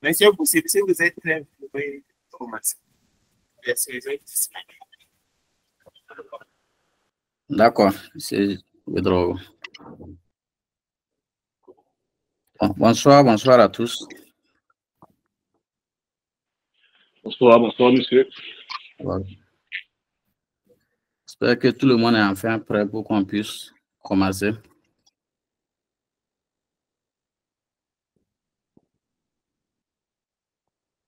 Monsieur Boussib, si vous êtes prêt, vous pouvez commencer. D'accord, c'est Pedro. Bonsoir à tous. Bonsoir, monsieur. Voilà. J'espère que tout le monde est enfin prêt pour qu'on puisse commencer.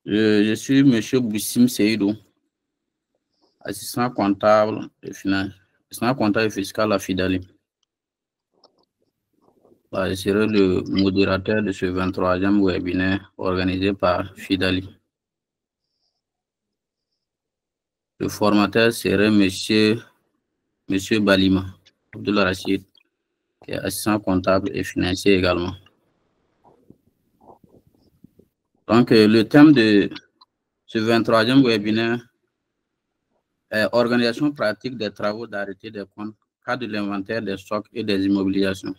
Je suis monsieur Boussim Seydou, assistant comptable et fiscal à Fidali. Je serai le modérateur de ce 23e webinaire organisé par Fidali. Le formateur serait monsieur Balima Abdul Rachid, qui est assistant comptable et financier également. Donc, le thème de ce 23e webinaire est organisation pratique des travaux d'arrêté des comptes, cas de l'inventaire des stocks et des immobilisations.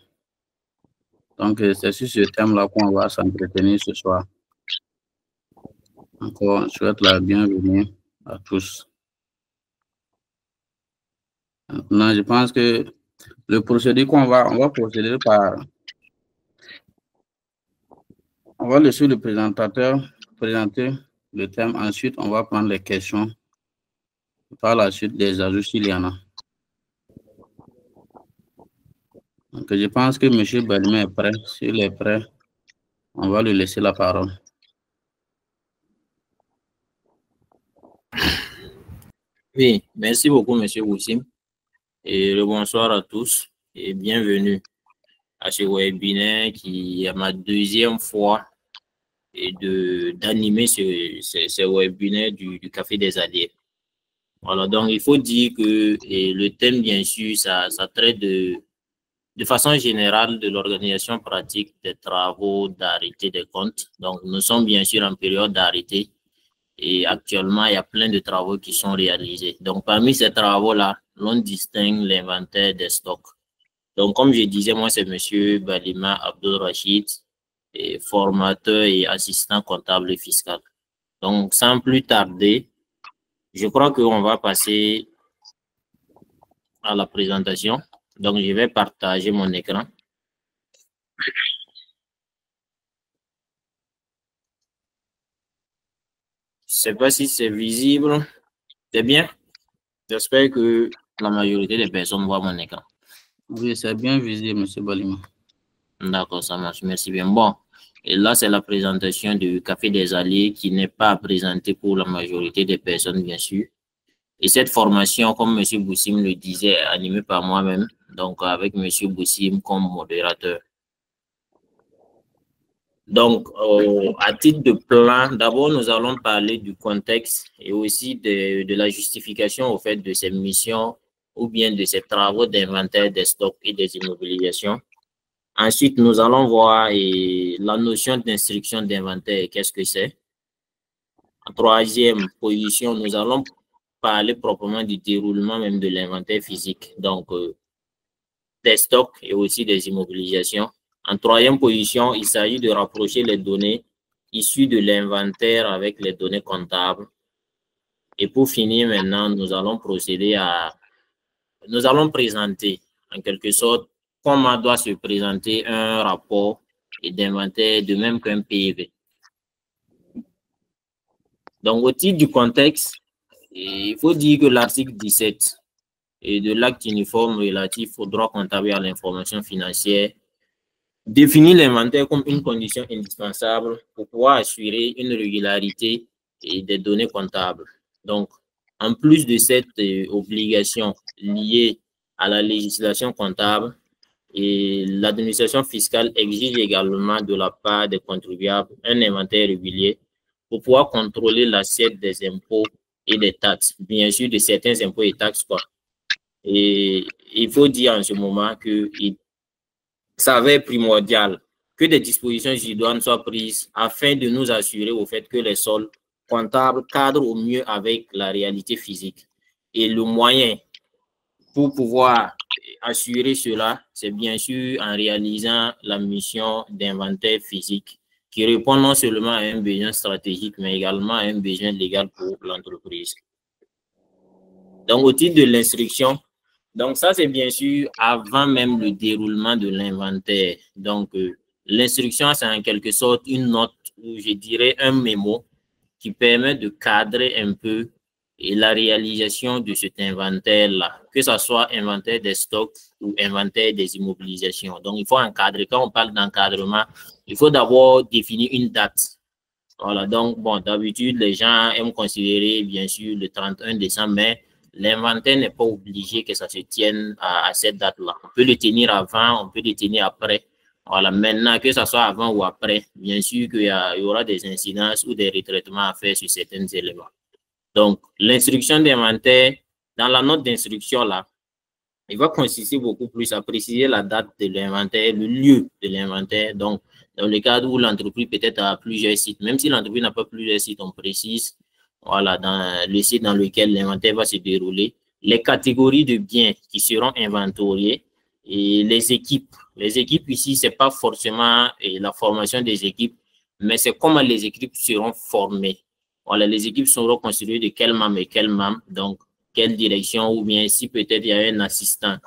Donc, c'est sur ce thème-là qu'on va s'entretenir ce soir. Encore, je souhaite la bienvenue à tous. Maintenant, je pense que le procédé on va procéder par... On va laisser le présentateur présenter le thème. Ensuite, on va prendre les questions. Par la suite, des ajouts s'il y en a. Donc, je pense que M. Balima est prêt. S'il est prêt, on va lui laisser la parole. Oui, merci beaucoup, M. Boussim. Et bonsoir à tous et bienvenue à ce webinaire qui est ma deuxième fois d'animer ce webinaire du Café des Alliés. Voilà, donc il faut dire que le thème, bien sûr, ça traite de façon générale de l'organisation pratique des travaux d'arrêté des comptes. Donc, nous sommes bien sûr en période d'arrêté et actuellement, il y a plein de travaux qui sont réalisés. Donc, parmi ces travaux-là, l'on distingue l'inventaire des stocks. Donc, comme je disais, moi, c'est M. Balima Abdul Rachid, formateur et assistant comptable et fiscal. Donc, sans plus tarder, je crois qu'on va passer à la présentation. Donc, je vais partager mon écran. Je ne sais pas si c'est visible. C'est bien? J'espère que la majorité des personnes voient mon écran. Oui, c'est bien visible, M. Balima. D'accord, ça marche. Merci bien. Bon, et là, c'est la présentation du Café des Alliés qui n'est pas présentée pour la majorité des personnes, bien sûr. Et cette formation, comme M. Boussim le disait, est animée par moi-même, donc avec M. Boussim comme modérateur. Donc, à titre de plan, d'abord, nous allons parler du contexte et aussi de la justification au fait de ces missions ou bien de ces travaux d'inventaire des stocks et des immobilisations. Ensuite, nous allons voir la notion d'instruction d'inventaire, qu'est-ce que c'est. En troisième position, nous allons parler proprement du déroulement même de l'inventaire physique, donc des stocks et aussi des immobilisations. En troisième position, il s'agit de rapprocher les données issues de l'inventaire avec les données comptables. Et pour finir maintenant, nous allons présenter en quelque sorte comment doit se présenter un rapport d'inventaire de même qu'un PV. Donc, au titre du contexte, il faut dire que l'article 17 de l'acte uniforme relatif au droit comptable et à l'information financière définit l'inventaire comme une condition indispensable pour pouvoir assurer une régularité des données comptables. Donc, en plus de cette obligation liée à la législation comptable, et l'administration fiscale exige également de la part des contribuables un inventaire régulier pour pouvoir contrôler l'assiette des impôts et des taxes, bien sûr de certains impôts et taxes, quoi. Et il faut dire en ce moment que ça va être primordial que des dispositions idoines soient prises afin de nous assurer au fait que les soldes comptables cadrent au mieux avec la réalité physique. Et le moyen pour pouvoir assurer cela, c'est bien sûr en réalisant la mission d'inventaire physique qui répond non seulement à un besoin stratégique, mais également à un besoin légal pour l'entreprise. Donc, au titre de l'instruction, donc ça, c'est bien sûr avant même le déroulement de l'inventaire. Donc, l'instruction, c'est en quelque sorte une note, ou je dirais un mémo, qui permet de cadrer un peu la réalisation de cet inventaire-là, que ce soit inventaire des stocks ou inventaire des immobilisations. Donc, il faut encadrer. Quand on parle d'encadrement, il faut d'abord définir une date. Voilà, donc, bon, d'habitude, les gens aiment considérer, bien sûr, le 31 décembre, mais l'inventaire n'est pas obligé que ça se tienne à cette date-là. On peut le tenir avant, on peut le tenir après. Voilà, maintenant, que ce soit avant ou après, bien sûr qu'il y aura des incidences ou des retraitements à faire sur certains éléments. Donc, l'instruction d'inventaire, dans la note d'instruction, là, il va consister beaucoup plus à préciser la date de l'inventaire, le lieu de l'inventaire. Donc, dans le cadre où l'entreprise peut-être a plusieurs sites, même si l'entreprise n'a pas plusieurs sites, on précise, voilà, dans le site dans lequel l'inventaire va se dérouler, les catégories de biens qui seront inventoriées et les équipes. Les équipes ici, ce n'est pas forcément la formation des équipes, mais c'est comment les équipes seront formées. Voilà, les équipes seront constituées de quel membre et quel membre, donc quelle direction, ou bien si peut-être il y a un assistant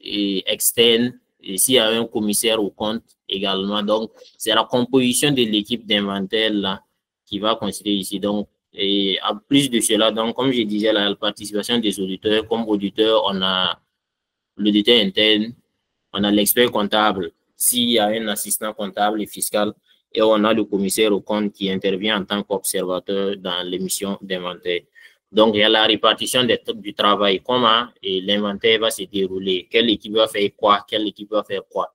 externe, et s'il y a un commissaire au compte également. Donc, c'est la composition de l'équipe d'inventaire là qui va constituer ici. Donc, et en plus de cela, donc, comme je disais, la participation des auditeurs, comme auditeur, on a l'auditeur interne, on a l'expert comptable, s'il y a un assistant comptable et fiscal, et on a le commissaire au compte qui intervient en tant qu'observateur dans l'émission d'inventaire. Donc, il y a la répartition du travail, comment l'inventaire va se dérouler, quelle équipe va faire quoi, quelle équipe va faire quoi.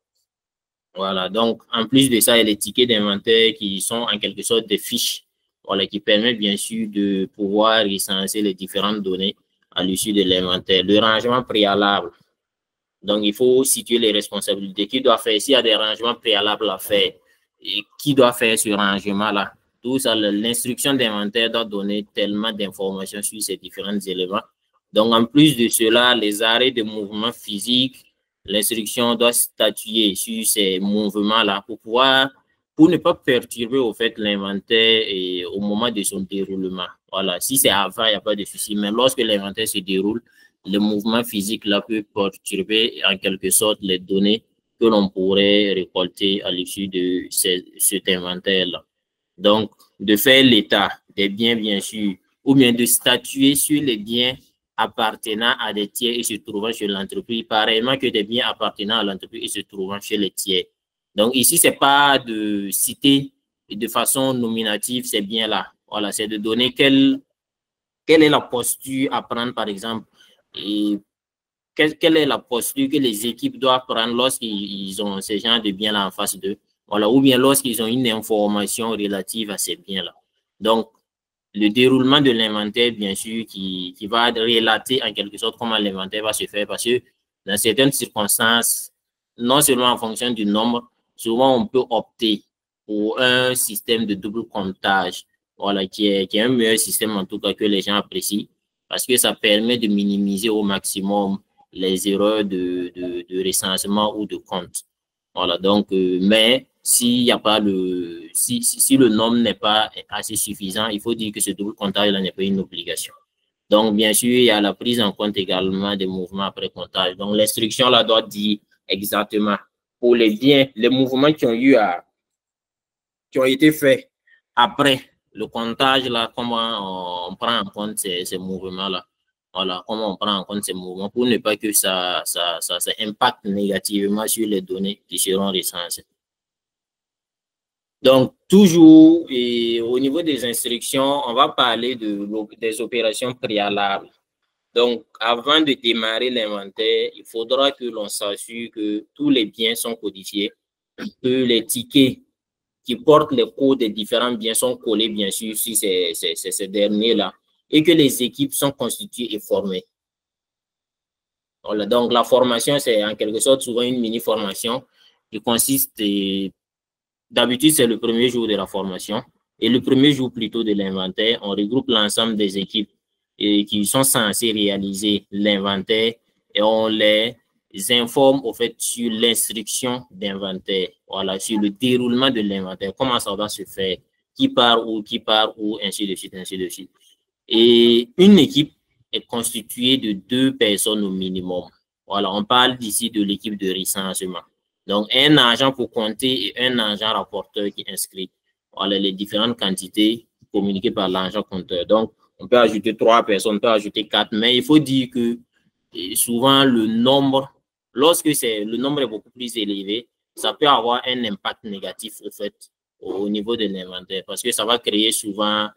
Voilà, donc en plus de ça, il y a les tickets d'inventaire qui sont en quelque sorte des fiches, voilà, qui permettent bien sûr de pouvoir recenser les différentes données à l'issue de l'inventaire. Le rangement préalable, donc il faut situer les responsabilités. Qui doit faire, s'il y a des rangements préalables à faire, et qui doit faire ce rangement-là. Tout ça, l'instruction d'inventaire doit donner tellement d'informations sur ces différents éléments. Donc, en plus de cela, les arrêts de mouvement physique, l'instruction doit statuer sur ces mouvements-là pour ne pas perturber au fait l'inventaire au moment de son déroulement. Voilà, si c'est avant, il n'y a pas de souci. Mais lorsque l'inventaire se déroule, le mouvement physique là peut perturber en quelque sorte les données que l'on pourrait récolter à l'issue de cet inventaire-là. Donc, de faire l'état des biens, bien sûr, ou bien de statuer sur les biens appartenant à des tiers et se trouvant chez l'entreprise, pareillement que des biens appartenant à l'entreprise et se trouvant chez les tiers. Donc, ici, ce n'est pas de citer de façon nominative ces biens-là. Voilà, c'est de donner quelle est la posture à prendre, par exemple, et quelle est la posture que les équipes doivent prendre lorsqu'ils ont ces genres de biens-là en face d'eux, voilà, ou bien lorsqu'ils ont une information relative à ces biens-là. Donc, le déroulement de l'inventaire, bien sûr, qui va relater en quelque sorte comment l'inventaire va se faire, parce que dans certaines circonstances, non seulement en fonction du nombre, souvent on peut opter pour un système de double comptage, voilà, qui est un meilleur système en tout cas que les gens apprécient, parce que ça permet de minimiser au maximum les erreurs de recensement ou de compte. Voilà, donc, mais s'il n'y a pas si le nombre n'est pas assez suffisant, il faut dire que ce double comptage-là n'est pas une obligation. Donc, bien sûr, il y a la prise en compte également des mouvements après comptage. Donc, l'instruction là doit dire exactement pour les biens, les mouvements qui ont été faits après le comptage là, comment on prend en compte ces mouvements-là. Voilà, comment on prend en compte ces mouvements pour ne pas que ça impacte négativement sur les données qui seront recensées. Donc, toujours, et au niveau des instructions, on va parler des opérations préalables. Donc, avant de démarrer l'inventaire, il faudra que l'on s'assure que tous les biens sont codifiés, que les tickets qui portent les codes des différents biens sont collés, bien sûr, sur ces derniers-là, et que les équipes sont constituées et formées. Voilà, donc, la formation, c'est en quelque sorte souvent une mini-formation qui consiste, d'habitude, c'est le premier jour de la formation, et le premier jour plutôt de l'inventaire, on regroupe l'ensemble des équipes qui sont censées réaliser l'inventaire et on les informent au fait sur l'instruction d'inventaire, voilà, sur le déroulement de l'inventaire, comment ça va se faire, qui part où, ainsi de suite, ainsi de suite. Et une équipe est constituée de 2 personnes au minimum. Voilà, on parle d'ici de l'équipe de recensement. Donc, un agent pour compter et un agent rapporteur qui inscrit, voilà, les différentes quantités communiquées par l'agent compteur. Donc, on peut ajouter 3 personnes, on peut ajouter 4, mais il faut dire que souvent le nombre, lorsque le nombre est beaucoup plus élevé, ça peut avoir un impact négatif au fait au niveau de l'inventaire parce que ça va créer souvent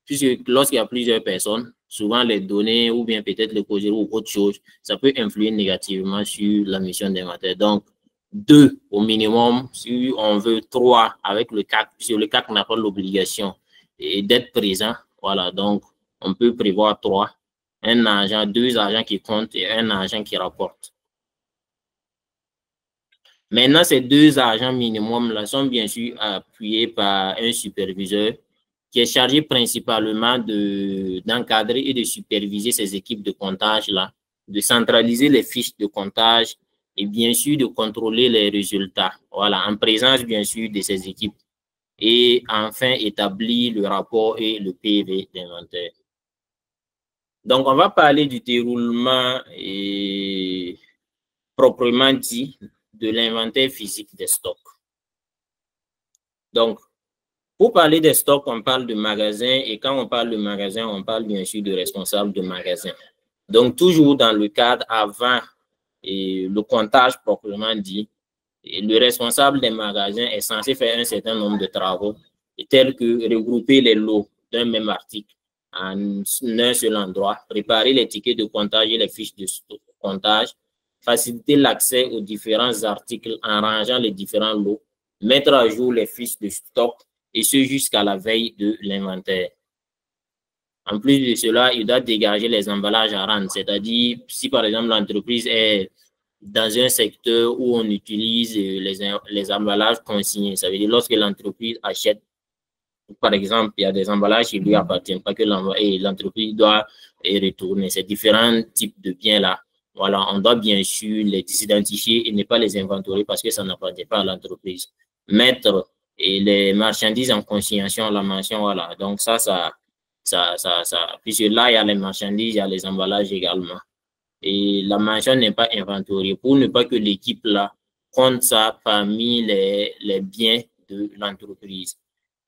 puisque lorsqu'il y a plusieurs personnes, souvent les données ou bien peut-être le projet ou autre chose, ça peut influer négativement sur la mission d'inventaire. Donc, 2 au minimum, si on veut 3 avec le CAC, puisque le CAC n'a pas l'obligation d'être présent. Voilà, donc on peut prévoir 3, un agent, 2 agents qui comptent et un agent qui rapporte. Maintenant, ces 2 agents minimum là sont bien sûr appuyés par un superviseur qui est chargé principalement d'encadrer et de superviser ces équipes de comptage là, de centraliser les fiches de comptage et bien sûr de contrôler les résultats, voilà, en présence bien sûr de ces équipes. Et enfin, établir le rapport et le PV d'inventaire. Donc, on va parler du déroulement proprement dit de l'inventaire physique des stocks. Donc, pour parler des stocks, on parle de magasin et quand on parle de magasin, on parle bien sûr de responsable de magasin. Donc, toujours dans le cadre avant le comptage proprement dit, le responsable des magasins est censé faire un certain nombre de travaux tels que regrouper les lots d'un même article en un seul endroit, préparer les tickets de comptage et les fiches de comptage, faciliter l'accès aux différents articles en rangeant les différents lots, mettre à jour les fiches de stock et ce jusqu'à la veille de l'inventaire. En plus de cela, il doit dégager les emballages à rendre, c'est-à-dire si par exemple l'entreprise est dans un secteur où on utilise les emballages consignés, ça veut dire lorsque l'entreprise achète, par exemple, il y a des emballages qui ne lui appartiennent pas que l'entreprise doit retourner. Ces différents types de biens-là, voilà, on doit bien sûr les identifier et ne pas les inventorier parce que ça n'appartient pas à l'entreprise. Mettre les marchandises en consignation, la mention, voilà. Donc puisque là, il y a les marchandises, il y a les emballages également. Et la mention n'est pas inventoriée pour ne pas que l'équipe là compte ça parmi les biens de l'entreprise.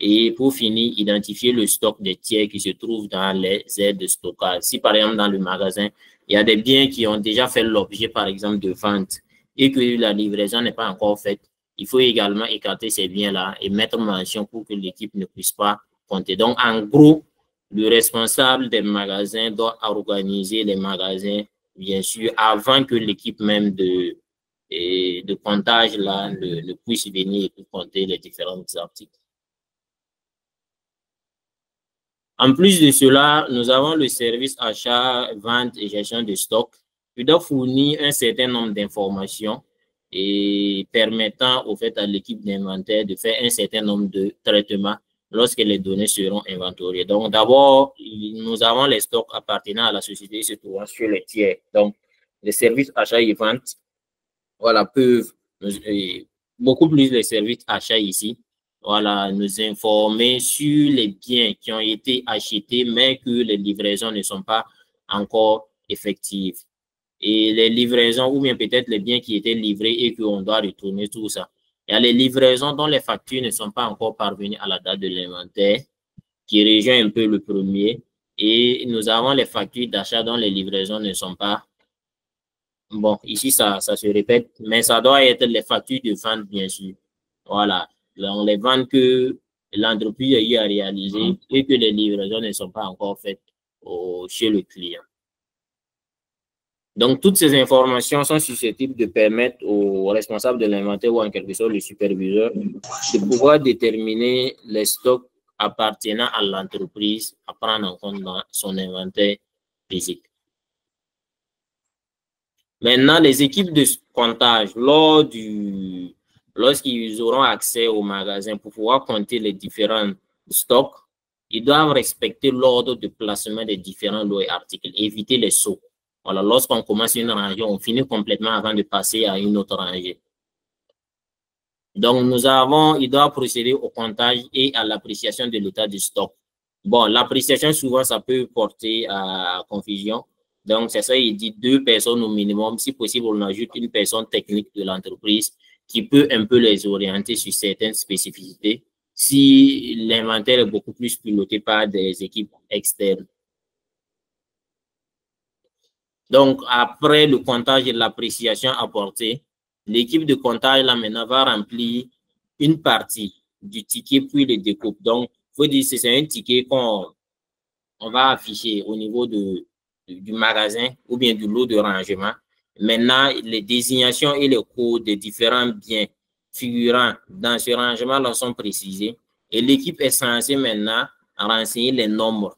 Et pour finir, identifier le stock des tiers qui se trouvent dans les aires de stockage. Si par exemple dans le magasin, il y a des biens qui ont déjà fait l'objet par exemple de vente et que la livraison n'est pas encore faite, il faut également écarter ces biens-là et mettre mention pour que l'équipe ne puisse pas compter. Donc en gros, le responsable des magasins doit organiser les magasins bien sûr, avant que l'équipe même de comptage là, ne puisse venir et compter les différents articles. En plus de cela, nous avons le service achat, vente et gestion de stock qui doit fournir un certain nombre d'informations et permettant au fait à l'équipe d'inventaire de faire un certain nombre de traitements lorsque les données seront inventoriées. Donc, d'abord, nous avons les stocks appartenant à la société se trouvant sur les tiers. Donc, les services achats et ventes, voilà, peuvent, beaucoup plus les services achats ici, voilà, nous informer sur les biens qui ont été achetés, mais que les livraisons ne sont pas encore effectives. Et les livraisons, ou bien peut-être les biens qui étaient livrés et qu'on doit retourner, tout ça. Il y a les livraisons dont les factures ne sont pas encore parvenues à la date de l'inventaire, qui rejoint un peu le premier. Et nous avons les factures d'achat dont les livraisons ne sont pas. Bon, ici, ça se répète, mais ça doit être les factures de vente, bien sûr. Voilà. On les vend que l'entreprise a eu à réaliser et que les livraisons ne sont pas encore faites chez le client. Donc, toutes ces informations sont susceptibles de permettre aux responsables de l'inventaire ou en quelque sorte le superviseur de pouvoir déterminer les stocks appartenant à l'entreprise à prendre en compte dans son inventaire physique. Maintenant, les équipes de comptage, lorsqu'ils auront accès au magasin pour pouvoir compter les différents stocks, ils doivent respecter l'ordre de placement des différents lots et articles, éviter les sauts. Voilà, lorsqu'on commence une rangée, on finit complètement avant de passer à une autre rangée. Donc, il doit procéder au comptage et à l'appréciation de l'état du stock. Bon, l'appréciation, souvent, ça peut porter à confusion. Donc, c'est ça, il dit 2 personnes au minimum. Si possible, on ajoute une personne technique de l'entreprise qui peut un peu les orienter sur certaines spécificités si l'inventaire est beaucoup plus piloté par des équipes externes. Donc, après le comptage et l'appréciation apportée, l'équipe de comptage, là, maintenant, va remplir une partie du ticket, puis le découpe. Donc, il faut dire que c'est un ticket qu'on va afficher au niveau du magasin ou bien du lot de rangement. Maintenant, les désignations et les codes des différents biens figurant dans ce rangement-là sont précisés. Et l'équipe est censée maintenant renseigner les nombres.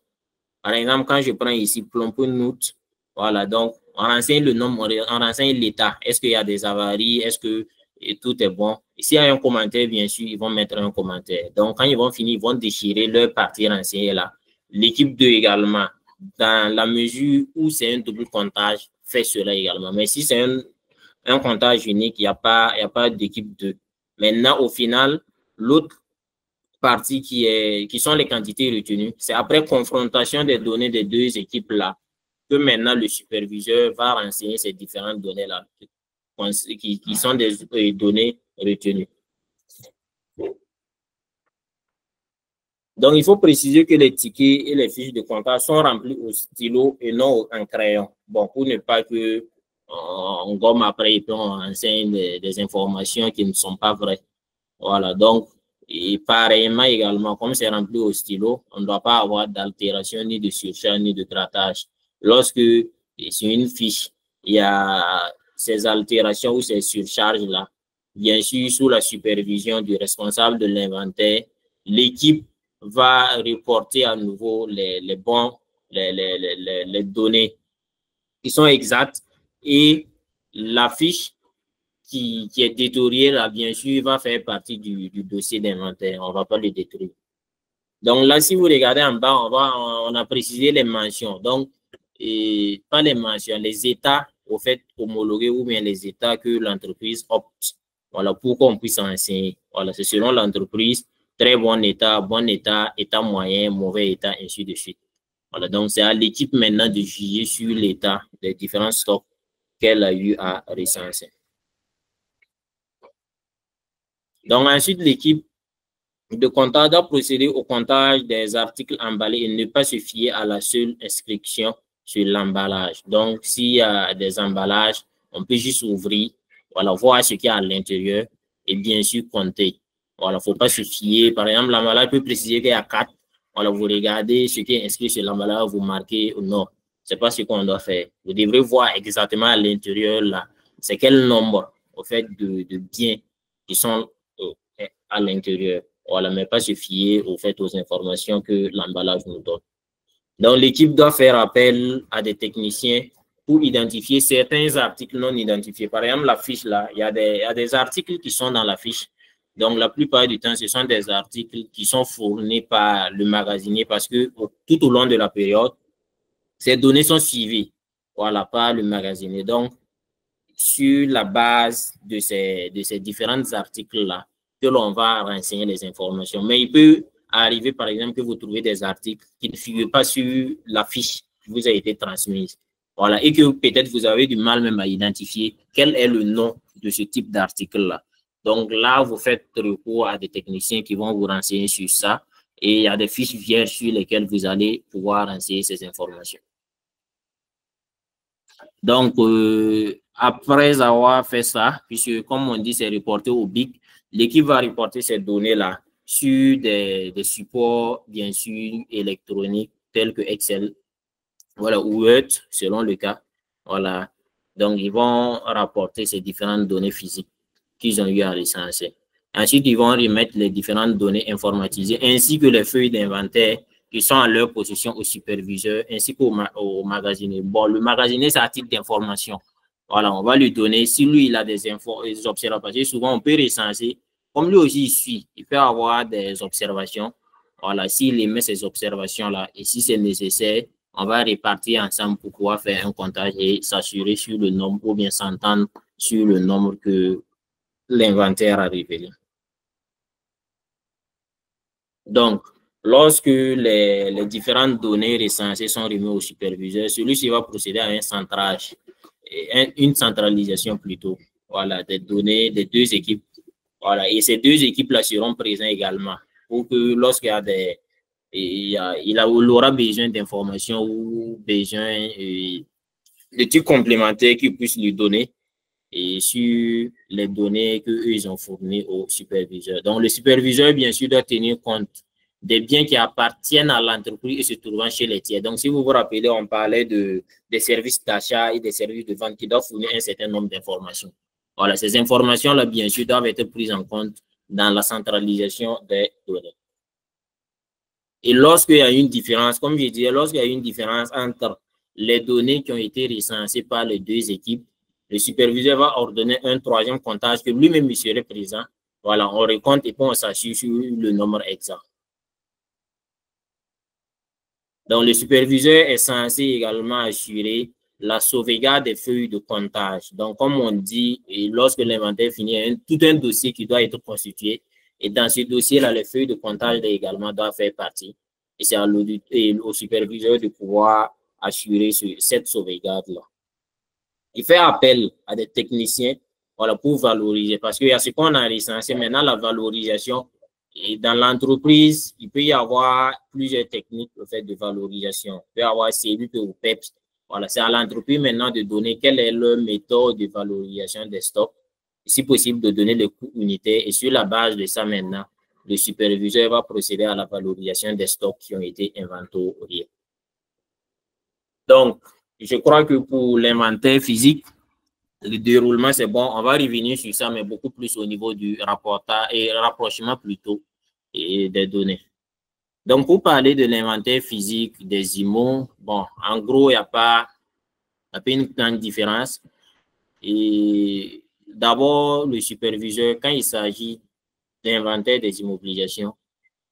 Par exemple, quand je prends ici Plompe-Noute, voilà, donc on renseigne le nombre, on renseigne l'état. Est-ce qu'il y a des avaries? Est-ce que tout est bon? Et s'il y a un commentaire, bien sûr, ils vont mettre un commentaire. Donc, quand ils vont finir, ils vont déchirer leur partie renseignée là. L'équipe 2 également, dans la mesure où c'est un double comptage, fait cela également. Mais si c'est un comptage unique, il n'y a pas d'équipe 2. Maintenant, au final, l'autre partie qui sont les quantités retenues, c'est après confrontation des données des 2 équipes-là que maintenant le superviseur va renseigner ces différentes données-là qui sont des données retenues. Donc, il faut préciser que les tickets et les fiches de comptage sont remplis au stylo et non en crayon. Bon, pour ne pas que on gomme après et puis on renseigne des informations qui ne sont pas vraies. Voilà, donc, et pareillement également, comme c'est rempli au stylo, on ne doit pas avoir d'altération ni de surcharge ni de grattage. Lorsque sur une fiche, il y a ces altérations ou ces surcharges-là, bien sûr, sous la supervision du responsable de l'inventaire, l'équipe va reporter à nouveau les données qui sont exactes et la fiche qui est détériorée, là, bien sûr, va faire partie du dossier d'inventaire. On ne va pas le détruire. Donc là, si vous regardez en bas, on a précisé les mentions. Donc, et pas les mentions, les états au fait homologués ou bien les états que l'entreprise opte. Voilà, pour qu'on puisse enseigner. Voilà, c'est selon l'entreprise, très bon état, état moyen, mauvais état, ainsi de suite. Voilà, donc c'est à l'équipe maintenant de juger sur l'état des différents stocks qu'elle a eu à recenser. Donc ensuite, l'équipe de comptage doit procéder au comptage des articles emballés et ne pas se fier à la seule inscription sur l'emballage. Donc, s'il y a des emballages, on peut juste ouvrir, voilà, voir ce qu'il y a à l'intérieur et bien sûr compter. Voilà, il ne faut pas se fier. Par exemple, l'emballage peut préciser qu'il y a 4. Voilà, vous regardez ce qui est inscrit sur l'emballage, vous marquez ou non. Ce n'est pas ce qu'on doit faire. Vous devrez voir exactement à l'intérieur là, c'est quel nombre au fait de biens qui sont à l'intérieur. Voilà, mais pas se fier au fait aux informations que l'emballage nous donne. Donc, l'équipe doit faire appel à des techniciens pour identifier certains articles non identifiés. Par exemple, la fiche là, il y a des articles qui sont dans la fiche. Donc, la plupart du temps, ce sont des articles qui sont fournis par le magasinier parce que tout au long de la période, ces données sont suivies, voilà, par le magasinier. Donc, sur la base de ces différents articles-là, que l'on va renseigner les informations. Mais il peut arriver, par exemple, que vous trouvez des articles qui ne figurent pas sur la fiche qui vous a été transmise. Voilà, et que peut-être vous avez du mal même à identifier quel est le nom de ce type d'article-là. Donc là, vous faites recours à des techniciens qui vont vous renseigner sur ça et il y a des fiches vierges sur lesquelles vous allez pouvoir renseigner ces informations. Donc, après avoir fait ça, puisque comme on dit, c'est reporté au BIC, l'équipe va reporter ces données-là sur des supports, bien sûr, électroniques tels que Excel, voilà, ou Word, selon le cas. Voilà. Donc, ils vont rapporter ces différentes données physiques qu'ils ont eu à recenser. Ensuite, ils vont remettre les différentes données informatisées ainsi que les feuilles d'inventaire qui sont à leur possession au superviseur ainsi qu'au magasinier. Bon, le magasinier, c'est à titre d'information. Voilà, on va lui donner, si lui, il a des observations, souvent on peut recenser. Comme lui aussi, il suit, il peut avoir des observations. Voilà, s'il émet ces observations-là et si c'est nécessaire, on va répartir ensemble pour pouvoir faire un comptage et s'assurer sur le nombre ou bien s'entendre sur le nombre que l'inventaire a révélé. Donc, lorsque les différentes données recensées sont remises au superviseur, celui-ci va procéder à un centrage, une centralisation plutôt, voilà, des données des deux équipes. Voilà, et ces deux équipes-là seront présentes également pour que lorsqu'il y a des il aura besoin d'informations ou besoin de trucs complémentaires qu'ils puissent lui donner et sur les données qu'eux ils ont fournies au superviseur. Donc, le superviseur, bien sûr, doit tenir compte des biens qui appartiennent à l'entreprise et se trouvant chez les tiers. Donc, si vous vous rappelez, on parlait des services d'achat et des services de vente qui doivent fournir un certain nombre d'informations. Voilà, ces informations-là, bien sûr, doivent être prises en compte dans la centralisation des données. Et lorsqu'il y a une différence, comme je disais, lorsqu'il y a une différence entre les données qui ont été recensées par les deux équipes, le superviseur va ordonner un troisième comptage que lui-même serait présent. Voilà, on recompte et puis on s'assure sur le nombre exact. Donc, le superviseur est censé également assurer la sauvegarde des feuilles de comptage. Donc, comme on dit, et lorsque l'inventaire finit, il y a tout un dossier qui doit être constitué. Et dans ce dossier-là, les feuilles de comptage également doivent faire partie. Et c'est au superviseur de pouvoir assurer cette sauvegarde-là. Il fait appel à des techniciens, voilà, pour valoriser. Parce qu'il y a ce qu'on a recensé maintenant, la valorisation. Et dans l'entreprise, il peut y avoir plusieurs techniques au fait de valorisation. Il peut y avoir CEBUP ou PEPS. Voilà, c'est à l'entreprise maintenant de donner quelle est leur méthode de valorisation des stocks. Si possible, de donner le coût unitaire. Et sur la base de ça maintenant, le superviseur va procéder à la valorisation des stocks qui ont été inventoriés. Donc, je crois que pour l'inventaire physique, le déroulement, c'est bon. On va revenir sur ça, mais beaucoup plus au niveau du rapportage et rapprochement plutôt et des données. Donc, pour parler de l'inventaire physique des IMO, bon, en gros, il n'y a pas une grande différence. Et d'abord, le superviseur, quand il s'agit d'inventaire des immobilisations,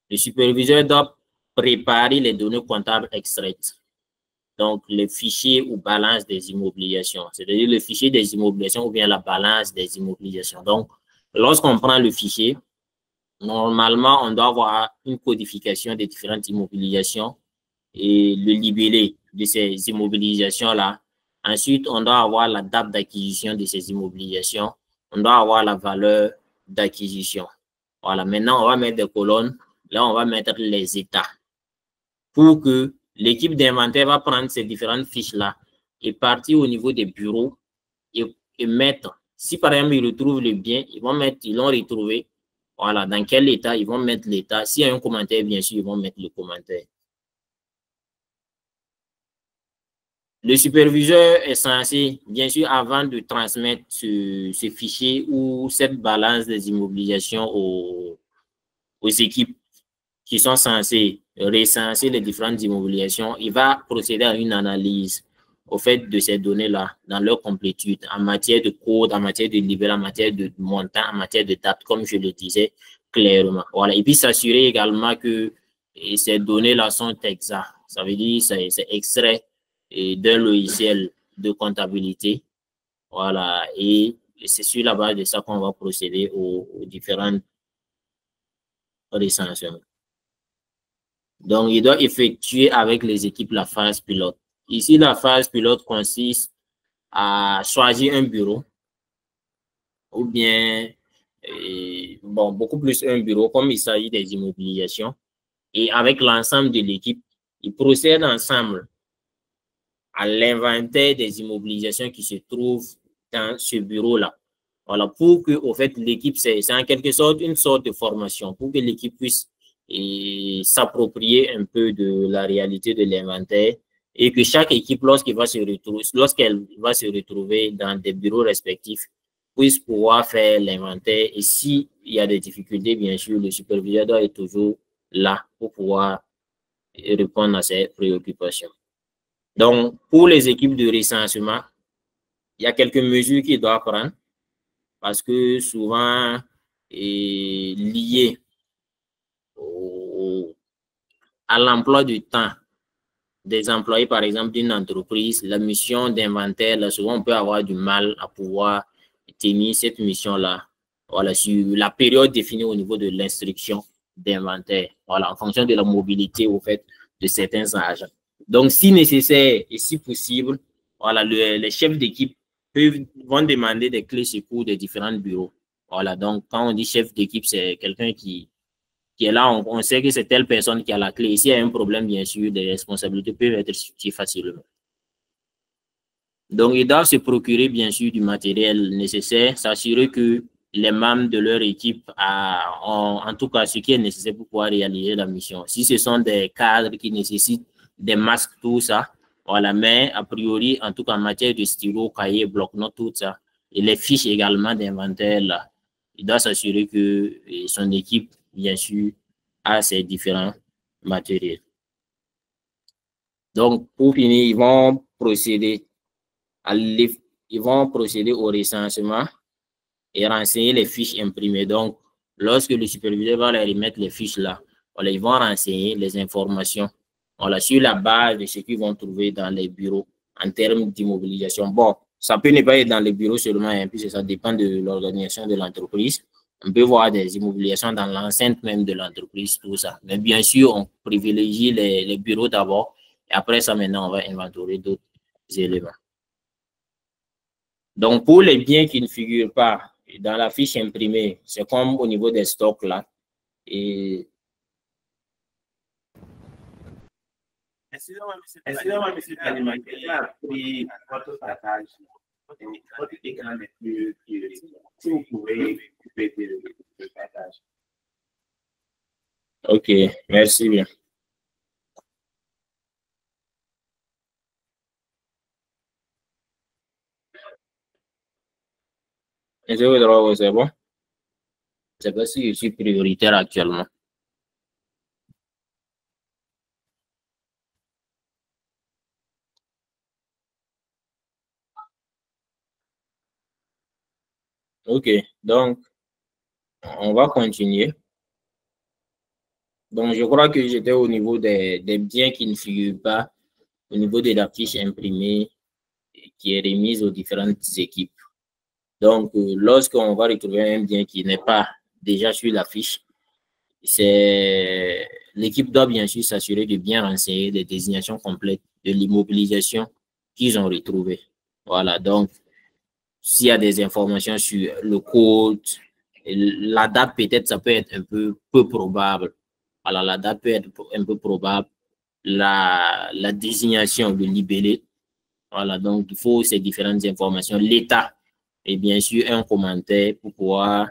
le superviseur doit préparer les données comptables extraites. Donc, le fichier ou balance des immobilisations, c'est-à-dire le fichier des immobilisations ou bien la balance des immobilisations. Donc, lorsqu'on prend le fichier, normalement, on doit avoir une codification des différentes immobilisations et le libellé de ces immobilisations-là. Ensuite, on doit avoir la date d'acquisition de ces immobilisations. On doit avoir la valeur d'acquisition. Voilà, maintenant, on va mettre des colonnes. Là, on va mettre les états pour que l'équipe d'inventaire va prendre ces différentes fiches-là et partir au niveau des bureaux et mettre, si par exemple ils retrouvent le bien, ils l'ont retrouvé, voilà, dans quel état, ils vont mettre l'état. S'il y a un commentaire, bien sûr, ils vont mettre le commentaire. Le superviseur est censé, bien sûr, avant de transmettre ce fichier ou cette balance des immobilisations aux équipes qui sont censées recenser les différentes immobilisations, il va procéder à une analyse au fait de ces données-là dans leur complétude en matière de code, en matière de livret, en matière de montant, en matière de date, comme je le disais clairement. Voilà. Et puis s'assurer également que ces données-là sont exactes. Ça veut dire que c'est extrait d'un logiciel de comptabilité. Voilà. Et c'est sur la base de ça qu'on va procéder aux différentes recensions. Donc, il doit effectuer avec les équipes la phase pilote. Ici, la phase pilote consiste à choisir un bureau ou bien, bon, beaucoup plus un bureau comme il s'agit des immobilisations. Et avec l'ensemble de l'équipe, ils procèdent ensemble à l'inventaire des immobilisations qui se trouvent dans ce bureau-là. Voilà, pour que, au fait, l'équipe, c'est en quelque sorte une sorte de formation pour que l'équipe puisse s'approprier un peu de la réalité de l'inventaire et que chaque équipe, lorsqu'elle va se retrouver dans des bureaux respectifs, puisse pouvoir faire l'inventaire. Et s'il y a des difficultés, bien sûr, le superviseur doit être toujours là pour pouvoir répondre à ces préoccupations. Donc, pour les équipes de recensement, il y a quelques mesures qu'il doit prendre parce que souvent, liées à l'emploi du temps des employés, par exemple, d'une entreprise, la mission d'inventaire, là, souvent, on peut avoir du mal à pouvoir tenir cette mission-là, voilà, sur la période définie au niveau de l'instruction d'inventaire, voilà, en fonction de la mobilité, au fait, de certains agents. Donc, si nécessaire et si possible, voilà, les chefs d'équipe vont demander des clés secours des différents bureaux. Voilà, donc, quand on dit chef d'équipe, c'est quelqu'un qui est là, on sait que c'est telle personne qui a la clé. Et s'il y a un problème, bien sûr, des responsabilités peuvent être situées facilement. Donc, ils doivent se procurer, bien sûr, du matériel nécessaire, s'assurer que les membres de leur équipe ont, en tout cas, ce qui est nécessaire pour pouvoir réaliser la mission. Si ce sont des cadres qui nécessitent des masques, tout ça, voilà, mais a priori, en tout cas, en matière de stylo, cahier, bloc-notes, tout ça, et les fiches également d'inventaire, là, il doit s'assurer que son équipe, bien sûr, a ces différents matériels. Donc, pour finir, ils vont procéder au recensement et renseigner les fiches imprimées. Donc, lorsque le superviseur va leur remettre les fiches là, voilà, ils vont renseigner les informations, voilà, sur la base de ce qu'ils vont trouver dans les bureaux en termes d'immobilisation. Bon, ça peut ne pas être dans les bureaux seulement, hein, puisque ça dépend de l'organisation de l'entreprise. On peut voir des immobilisations dans l'enceinte même de l'entreprise, tout ça. Mais bien sûr, on privilégie les bureaux d'abord. Et après ça, maintenant, on va inventorier d'autres éléments. Donc, pour les biens qui ne figurent pas dans la fiche imprimée, c'est comme au niveau des stocks là. Et Excusez-moi, monsieur Kalimaki, j'ai appris votre partage. Votre écran n'est plus priorité. Si vous pouvez répéter le partage. OK, merci bien. Est-ce que c'est bon? Je ne sais pas si je suis prioritaire actuellement. OK, donc, on va continuer. Donc, je crois que j'étais au niveau des biens qui ne figurent pas au niveau de la fiche imprimée qui est remise aux différentes équipes. Donc, lorsqu'on va retrouver un bien qui n'est pas déjà sur la fiche, l'équipe doit bien sûr s'assurer de bien renseigner les désignations complètes de l'immobilisation qu'ils ont retrouvées. Voilà, donc, s'il y a des informations sur le code, la date peut-être, ça peut être un peu probable. Alors, la date peut être un peu probable. La désignation de libellé. Voilà, donc il faut ces différentes informations. L'état et bien sûr un commentaire pour pouvoir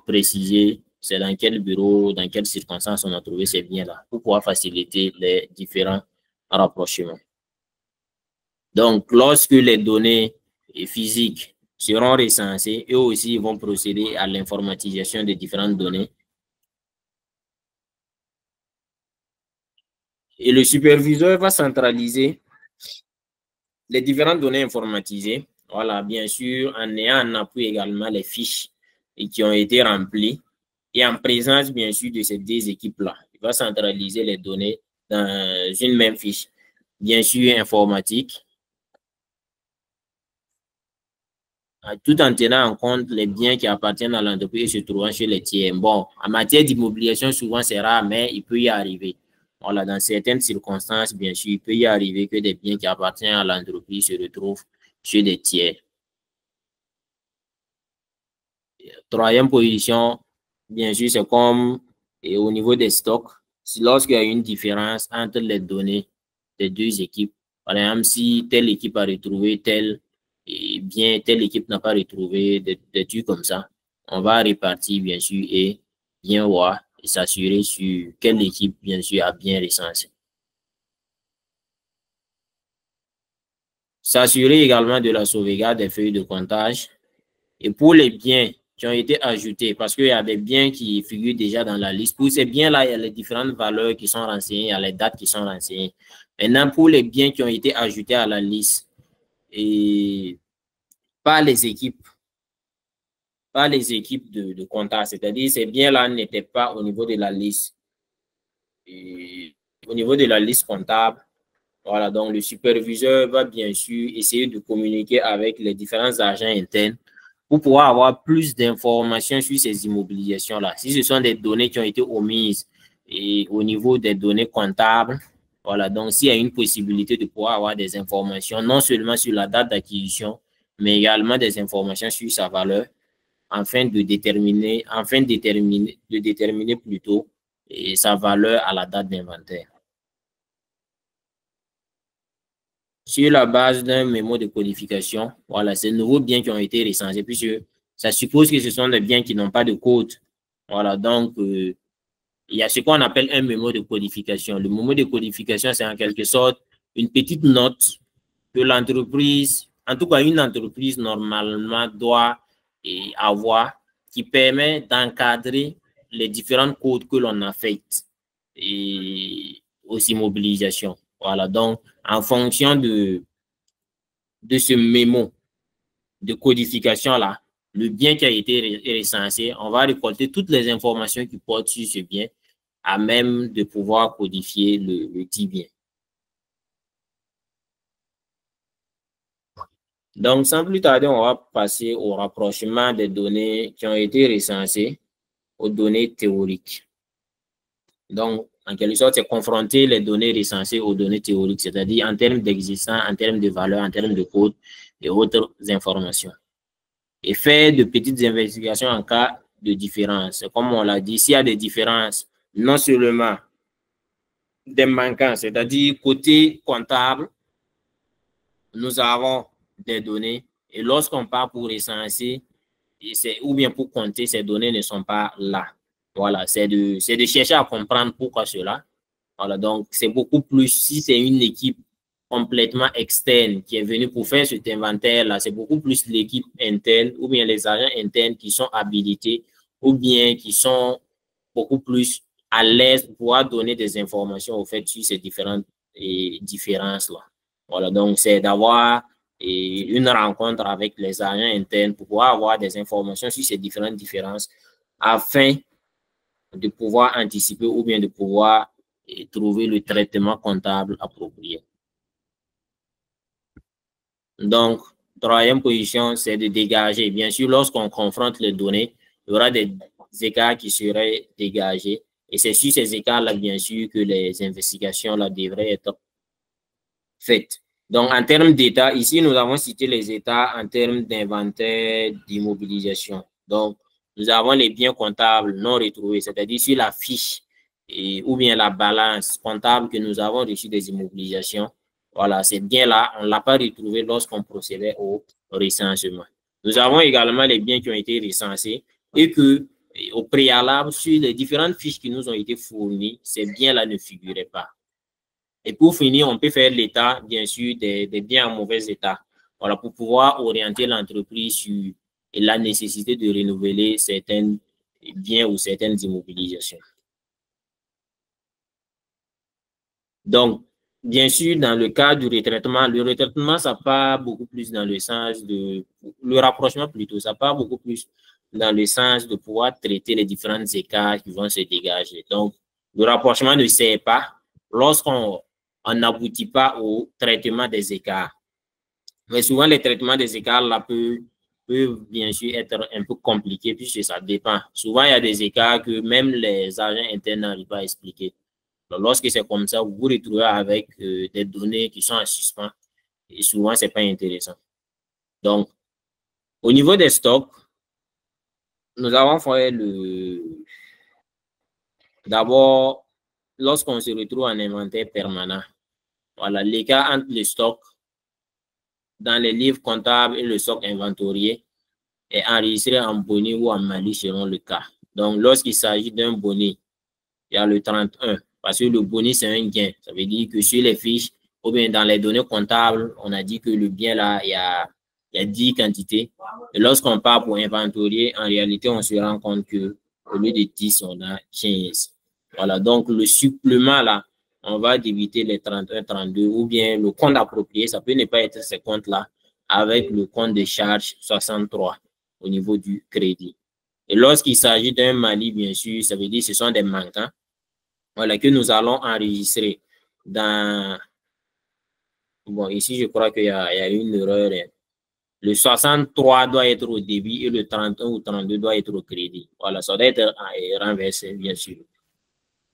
préciser c'est dans quel bureau, dans quelles circonstances on a trouvé ces biens-là, pour pouvoir faciliter les différents rapprochements. Donc, lorsque les données physiques seront recensées, eux aussi vont procéder à l'informatisation des différentes données. Et le superviseur va centraliser les différentes données informatisées. Voilà, bien sûr, en ayant en appui également les fiches qui ont été remplies et en présence, bien sûr, de ces deux équipes-là. Il va centraliser les données dans une même fiche, bien sûr, informatique, tout en tenant en compte les biens qui appartiennent à l'entreprise et se trouvant chez les tiers. Bon, en matière d'immobilisation, souvent c'est rare, mais il peut y arriver. Voilà, dans certaines circonstances, bien sûr, il peut y arriver que des biens qui appartiennent à l'entreprise se retrouvent chez des tiers. Troisième position, bien sûr, c'est comme au niveau des stocks. Lorsqu'il y a une différence entre les données des deux équipes, par exemple, si telle équipe a retrouvé tel bien, telle équipe n'a pas retrouvé des trucs comme ça, on va répartir, bien sûr, et bien voir et s'assurer sur quelle équipe, bien sûr, a bien recensé. S'assurer également de la sauvegarde des feuilles de comptage. Et pour les biens qui ont été ajoutés, parce qu'il y a des biens qui figurent déjà dans la liste. Pour ces biens-là, il y a les différentes valeurs qui sont renseignées, il y a les dates qui sont renseignées. Maintenant, pour les biens qui ont été ajoutés à la liste, et par les équipes de comptage, c'est-à-dire ces biens-là n'étaient pas au niveau de la liste. Et au niveau de la liste comptable, voilà, donc le superviseur va bien sûr essayer de communiquer avec les différents agents internes pour pouvoir avoir plus d'informations sur ces immobilisations-là. Si ce sont des données qui ont été omises et au niveau des données comptables, voilà, donc s'il y a une possibilité de pouvoir avoir des informations, non seulement sur la date d'acquisition, mais également des informations sur sa valeur, afin de déterminer plutôt sa valeur à la date d'inventaire. Sur la base d'un mémo de codification, voilà, ces nouveaux biens qui ont été recensés, puisque ça suppose que ce sont des biens qui n'ont pas de code. Voilà, donc il y a ce qu'on appelle un mémo de codification. Le mémo de codification, c'est en quelque sorte une petite note que l'entreprise, en tout cas une entreprise normalement doit avoir, qui permet d'encadrer les différents codes que l'on affecte aux immobilisations. Voilà, donc en fonction de ce mémo de codification-là, le bien qui a été recensé, on va récolter toutes les informations qui portent sur ce bien à même de pouvoir codifier le dit bien. Donc, sans plus tarder, on va passer au rapprochement des données qui ont été recensées aux données théoriques. Donc, en quelque sorte, c'est confronter les données recensées aux données théoriques, c'est-à-dire en termes d'existence, en termes de valeur, en termes de code et autres informations. Et faire de petites investigations en cas de différence. Comme on l'a dit, s'il y a des différences, non seulement des manquants, c'est-à-dire côté comptable, nous avons des données et lorsqu'on part pour recenser ou bien pour compter, ces données ne sont pas là. Voilà, c'est de chercher à comprendre pourquoi cela. Voilà, donc c'est beaucoup plus, si c'est une équipe complètement externe qui est venue pour faire cet inventaire-là, c'est beaucoup plus l'équipe interne ou bien les agents internes qui sont habilités ou bien qui sont beaucoup plus à l'aise pour pouvoir donner des informations au fait sur ces différentes différences-là. Voilà, donc c'est d'avoir une rencontre avec les agents internes pour pouvoir avoir des informations sur ces différentes différences afin de pouvoir anticiper ou bien de pouvoir trouver le traitement comptable approprié. Donc, troisième position, c'est de dégager. Bien sûr, lorsqu'on confronte les données, il y aura des écarts qui seraient dégagés. Et c'est sur ces écarts-là, bien sûr, que les investigations là, devraient être faites. Donc, en termes d'état, ici, nous avons cité les états en termes d'inventaire, d'immobilisation. Donc, nous avons les biens comptables non retrouvés, c'est-à-dire sur la fiche ou bien la balance comptable que nous avons reçue des immobilisations. Voilà, ces biens-là, on ne l'a pas retrouvé lorsqu'on procédait au recensement. Nous avons également les biens qui ont été recensés et que, au préalable, sur les différentes fiches qui nous ont été fournies, ces biens-là ne figuraient pas. Et pour finir, on peut faire l'état, bien sûr, des biens en mauvais état. Voilà, pour pouvoir orienter l'entreprise sur la nécessité de renouveler certains biens ou certaines immobilisations. Donc, bien sûr, dans le cas du retraitement, le retraitement, ça part beaucoup plus dans le sens de, le rapprochement plutôt, ça part beaucoup plus dans le sens de pouvoir traiter les différents écarts qui vont se dégager. Donc, le rapprochement ne sert pas lorsqu'on n'aboutit pas au traitement des écarts. Mais souvent, les traitements des écarts là peuvent bien sûr être un peu compliqués puisque ça dépend. Souvent, il y a des écarts que même les agents internes n'arrivent pas à expliquer. Donc, lorsque c'est comme ça, vous vous retrouvez avec des données qui sont en suspens et souvent, ce n'est pas intéressant. Donc, au niveau des stocks, nous avons fait d'abord, lorsqu'on se retrouve en inventaire permanent, voilà, l'écart entre le stock dans les livres comptables et le stock inventorié est enregistré en bonnet ou en malus selon le cas. Donc, lorsqu'il s'agit d'un bonnet, il y a le 31. Parce que le bonnet, c'est un gain. Ça veut dire que sur les fiches, ou bien dans les données comptables, on a dit que le bien là, il y a 10 quantités. Et lorsqu'on part pour inventorier, en réalité, on se rend compte que au lieu de 10, on a 15. Voilà, donc le supplément là, on va débiter les 31, 32 ou bien le compte approprié. Ça peut ne pas être ce compte-là avec le compte de charge 63 au niveau du crédit. Et lorsqu'il s'agit d'un Mali, bien sûr, ça veut dire que ce sont des manquants. Voilà, que nous allons enregistrer dans... Bon, ici, je crois qu'il y a une erreur. Le 63 doit être au débit et le 31 ou 32 doit être au crédit. Voilà, ça doit être renversé, bien sûr.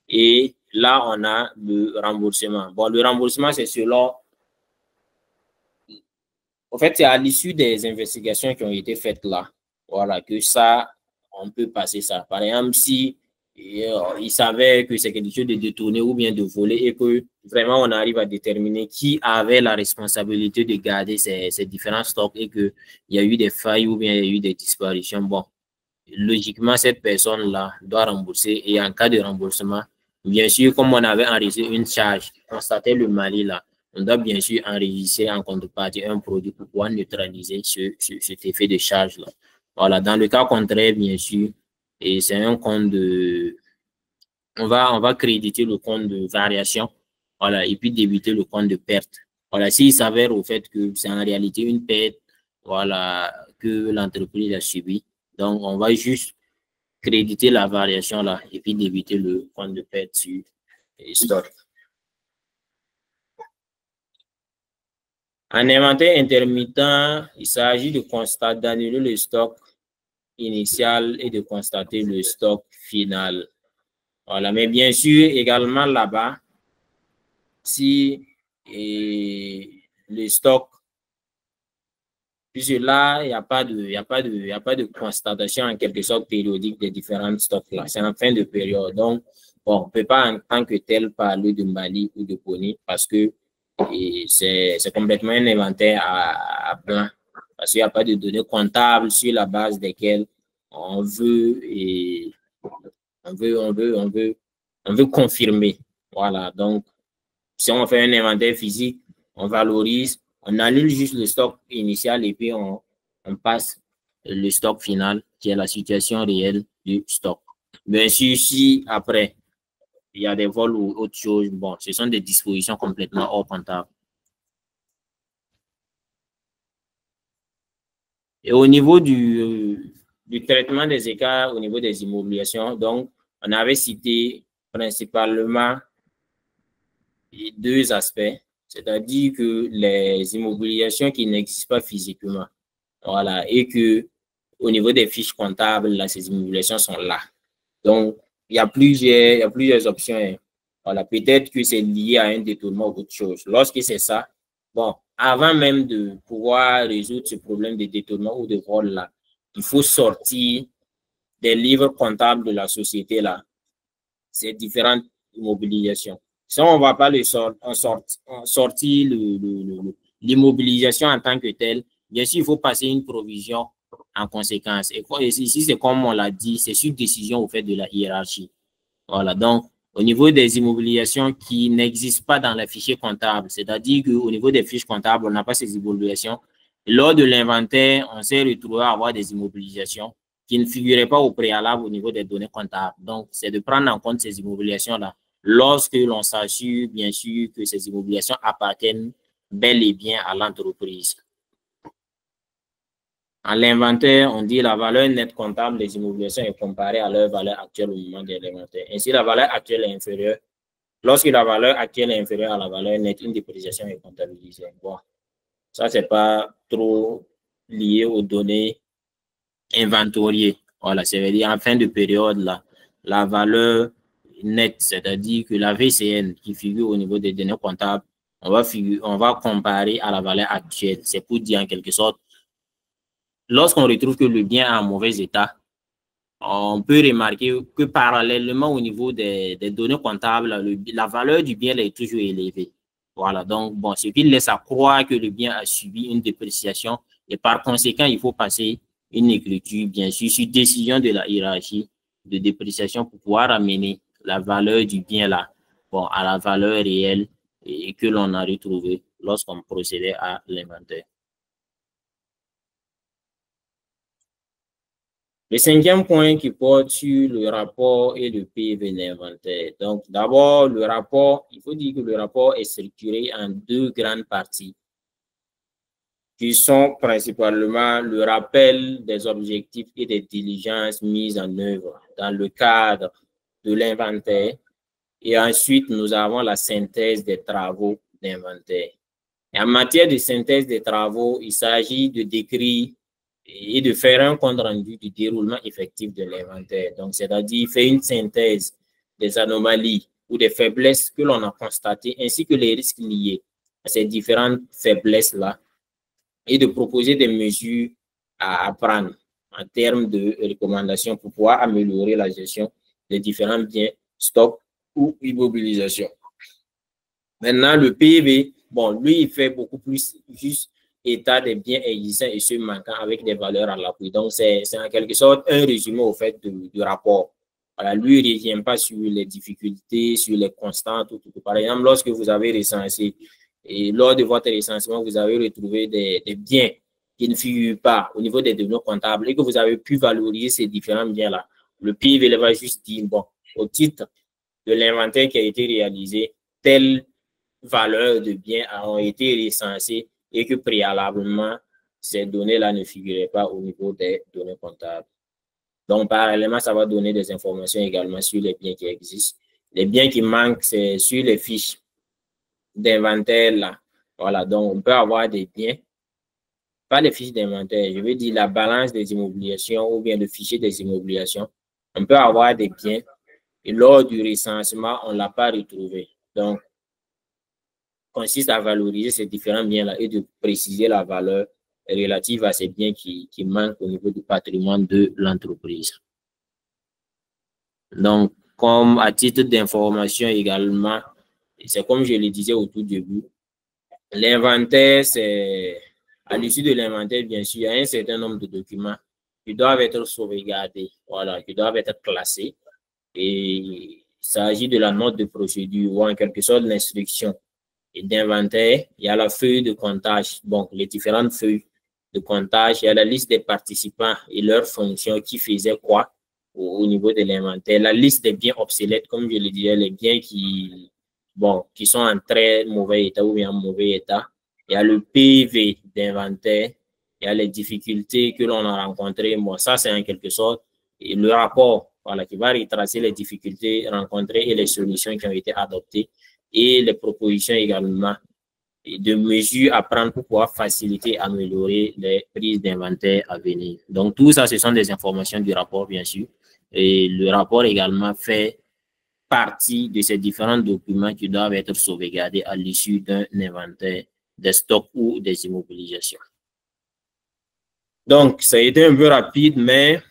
Et là, on a le remboursement. Bon, le remboursement, c'est selon... En fait, c'est à l'issue des investigations qui ont été faites là. Voilà, que ça, on peut passer ça. Par exemple, si il savait que c'est quelque chose de détourné ou bien de volé et que vraiment on arrive à déterminer qui avait la responsabilité de garder ces différents stocks et qu'il y a eu des failles ou bien il y a eu des disparitions, bon, logiquement, cette personne-là doit rembourser et en cas de remboursement, bien sûr, comme on avait enregistré une charge, constaté le Mali là, on doit bien sûr enregistrer en contrepartie un produit pour pouvoir neutraliser cet effet de charge-là. Voilà, dans le cas contraire, bien sûr, et c'est un compte de... On va créditer le compte de variation, voilà, et puis débiter le compte de perte. Voilà, s'il s'avère au fait que c'est en réalité une perte, voilà, que l'entreprise a subie, donc on va juste créditer la variation là et puis débiter le compte de perte sur stock. En inventaire intermittent, il s'agit de constater, d'annuler le stock initial et de constater le stock final. Voilà, mais bien sûr, également là-bas, si le stock, puisque là, il n'y a pas de constatation en quelque sorte périodique des différents stocks là. C'est en fin de période. Donc, bon, on ne peut pas en tant que tel parler de Mali ou de Pony parce que c'est complètement un inventaire à plein. Parce qu'il n'y a pas de données comptables sur la base desquelles on veut confirmer. Voilà. Donc, si on fait un inventaire physique, on valorise, on annule juste le stock initial et puis on passe le stock final qui est la situation réelle du stock. Bien sûr, si après, il y a des vols ou autre chose, bon, ce sont des dispositions complètement hors comptable. Et au niveau du traitement des écarts, au niveau des immobilisations, donc, on avait cité principalement deux aspects, c'est-à-dire que les immobilisations qui n'existent pas physiquement, voilà, et que au niveau des fiches comptables, là, ces immobilisations sont là. Donc, il y a plusieurs options. Hein. Voilà, peut-être que c'est lié à un détournement ou autre chose. Lorsque c'est ça, bon, avant même de pouvoir résoudre ce problème de détournement ou de vol là, il faut sortir des livres comptables de la société là, ces différentes immobilisations. Si on ne va pas sortir l'immobilisation en tant que telle, bien sûr, il faut passer une provision en conséquence. Et ici, c'est comme on l'a dit, c'est sur décision au fait de la hiérarchie. Voilà, donc, au niveau des immobilisations qui n'existent pas dans les fichiers comptables, c'est-à-dire qu'au niveau des fiches comptables, on n'a pas ces immobilisations. Lors de l'inventaire, on s'est retrouvé à avoir des immobilisations qui ne figuraient pas au préalable au niveau des données comptables. Donc, c'est de prendre en compte ces immobilisations-là lorsque l'on s'assure, bien sûr, que ces immobilisations appartiennent bel et bien à l'entreprise. En l'inventaire, on dit la valeur nette comptable des immobilisations est comparée à leur valeur actuelle au moment de l'inventaire. Ainsi, la valeur actuelle est inférieure. Lorsque la valeur actuelle est inférieure à la valeur nette, une dépréciation est comptabilisée. Bon, ça, c'est pas trop lié aux données inventoriées. Voilà, ça veut dire en fin de période, là, la valeur nette, c'est-à-dire que la VCN qui figure au niveau des données comptables, on va comparer à la valeur actuelle. C'est pour dire en quelque sorte, lorsqu'on retrouve que le bien est en mauvais état, on peut remarquer que parallèlement au niveau des données comptables, la valeur du bien est toujours élevée. Voilà, donc bon, ce qui laisse à croire que le bien a subi une dépréciation et par conséquent, il faut passer une écriture, bien sûr, sur décision de la hiérarchie de dépréciation pour pouvoir amener la valeur du bien là, bon, à la valeur réelle et que l'on a retrouvée lorsqu'on procédait à l'inventaire. Le cinquième point qui porte sur le rapport et le PV d'inventaire. Donc, d'abord, le rapport, il faut dire que le rapport est structuré en deux grandes parties qui sont principalement le rappel des objectifs et des diligences mises en œuvre dans le cadre de l'inventaire Et ensuite, nous avons la synthèse des travaux d'inventaire. Et en matière de synthèse des travaux, il s'agit de décrire et de faire un compte rendu du déroulement effectif de l'inventaire. Donc, c'est-à-dire faire une synthèse des anomalies ou des faiblesses que l'on a constatées, ainsi que les risques liés à ces différentes faiblesses-là, et de proposer des mesures à prendre en termes de recommandations pour pouvoir améliorer la gestion des différents biens, stocks ou immobilisations. Maintenant, le PV, bon, lui, il fait beaucoup plus juste état des biens existants et ceux manquants avec des valeurs à l'appui. Donc, c'est en quelque sorte un résumé au fait du rapport. Voilà, lui, il ne revient pas sur les difficultés, sur les constantes. Par exemple, lorsque vous avez recensé, et lors de votre recensement, vous avez retrouvé des biens qui ne figurent pas au niveau des données comptables et que vous avez pu valoriser ces différents biens-là. Le PV va juste dire, bon, au titre de l'inventaire qui a été réalisé, telle valeur de biens ont été recensées et que préalablement, ces données-là ne figuraient pas au niveau des données comptables. Donc, parallèlement, ça va donner des informations également sur les biens qui existent. Les biens qui manquent, c'est sur les fiches d'inventaire là. Voilà, donc on peut avoir des biens, pas les fiches d'inventaire, je veux dire la balance des immobilisations ou bien le fichier des immobilisations. On peut avoir des biens et lors du recensement, on ne l'a pas retrouvé. Donc, consiste à valoriser ces différents biens-là et de préciser la valeur relative à ces biens qui manquent au niveau du patrimoine de l'entreprise. Donc, comme à titre d'information également, c'est comme je le disais au tout début, l'inventaire, c'est à l'issue de l'inventaire, bien sûr, il y a un certain nombre de documents qui doivent être sauvegardés, voilà, qui doivent être classés. Et il s'agit de la note de procédure ou en quelque sorte l'instruction d'inventaire. Il y a la feuille de comptage, bon, les différentes feuilles de comptage, il y a la liste des participants et leurs fonctions qui faisaient quoi au niveau de l'inventaire, la liste des biens obsolètes, comme je le disais, les biens qui sont en très mauvais état ou bien en mauvais état. Il y a le PV d'inventaire, il y a les difficultés que l'on a rencontrées. Bon, ça, c'est en quelque sorte le rapport, voilà, qui va retracer les difficultés rencontrées et les solutions qui ont été adoptées et les propositions également de mesures à prendre pour pouvoir faciliter, améliorer les prises d'inventaire à venir. Donc, tout ça, ce sont des informations du rapport, bien sûr. Et le rapport également fait partie de ces différents documents qui doivent être sauvegardés à l'issue d'un inventaire des stocks ou des immobilisations. Donc, ça a été un peu rapide, mais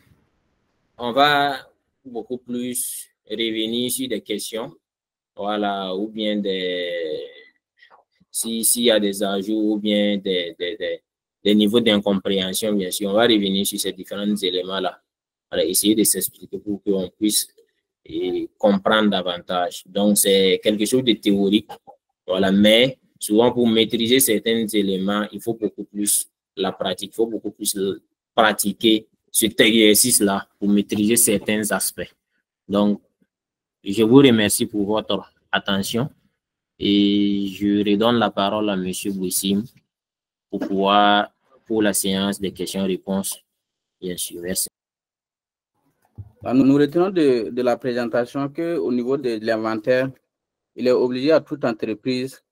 on va beaucoup plus revenir sur des questions, voilà, ou bien s'il y a des ajouts ou bien des niveaux d'incompréhension, bien sûr, on va revenir sur ces différents éléments-là. Alors, essayer de s'expliquer pour qu'on puisse comprendre davantage. Donc, c'est quelque chose de théorique, voilà, mais souvent pour maîtriser certains éléments, il faut beaucoup plus la pratique, il faut beaucoup plus pratiquer cet exercice-là pour maîtriser certains aspects. Donc, je vous remercie pour votre attention et je redonne la parole à M. Bouissim pour la séance des questions-réponses. Bien sûr, merci. Nous retenons de la présentation qu'au niveau de l'inventaire, il est obligé à toute entreprise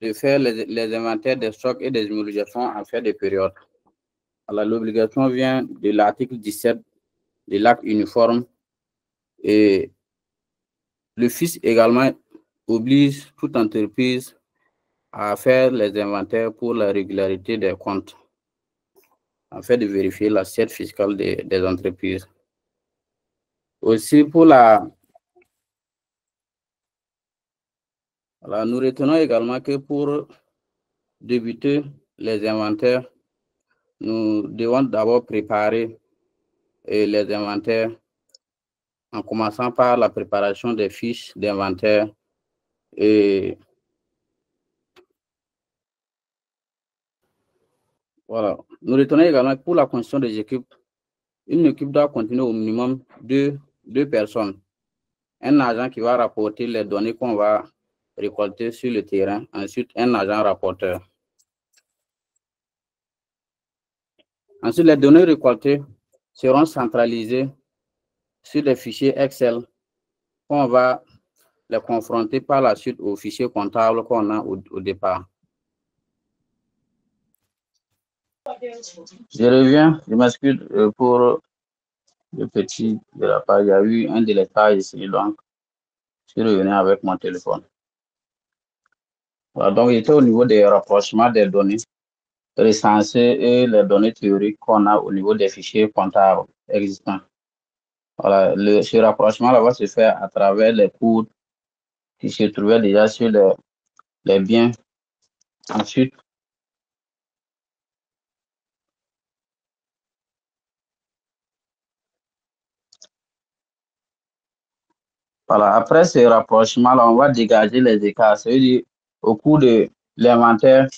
de faire les inventaires des stocks et des immobilisations en fait de période. Alors, l'obligation vient de l'article 17 de l'acte uniforme et le FIS également oblige toute entreprise à faire les inventaires pour la régularité des comptes, en fait de vérifier l'assiette fiscale des entreprises. Aussi pour nous retenons également que pour débuter les inventaires, nous devons d'abord préparer les inventaires en commençant par la préparation des fiches d'inventaire et voilà. Nous retenons également que pour la constitution des équipes, une équipe doit contenir au minimum deux personnes. Un agent qui va rapporter les données qu'on va récolter sur le terrain, ensuite un agent rapporteur. Ensuite, les données récoltées seront centralisées sur des fichiers Excel qu'on va les confronter par la suite au fichier comptable qu'on a au départ. Je reviens, je m'excuse pour le petit de la page. Il y a eu un délétage ici, donc je suis revenu avec mon téléphone. Voilà, donc il était au niveau des rapprochements des données recensées et les données théoriques qu'on a au niveau des fichiers comptables existants. Voilà, ce rapprochement-là va se faire à travers les codes qui se trouvaient déjà sur les biens. Ensuite, voilà, après ce rapprochement-là, on va dégager les écarts. Ça veut dire, au cours de l'inventaire,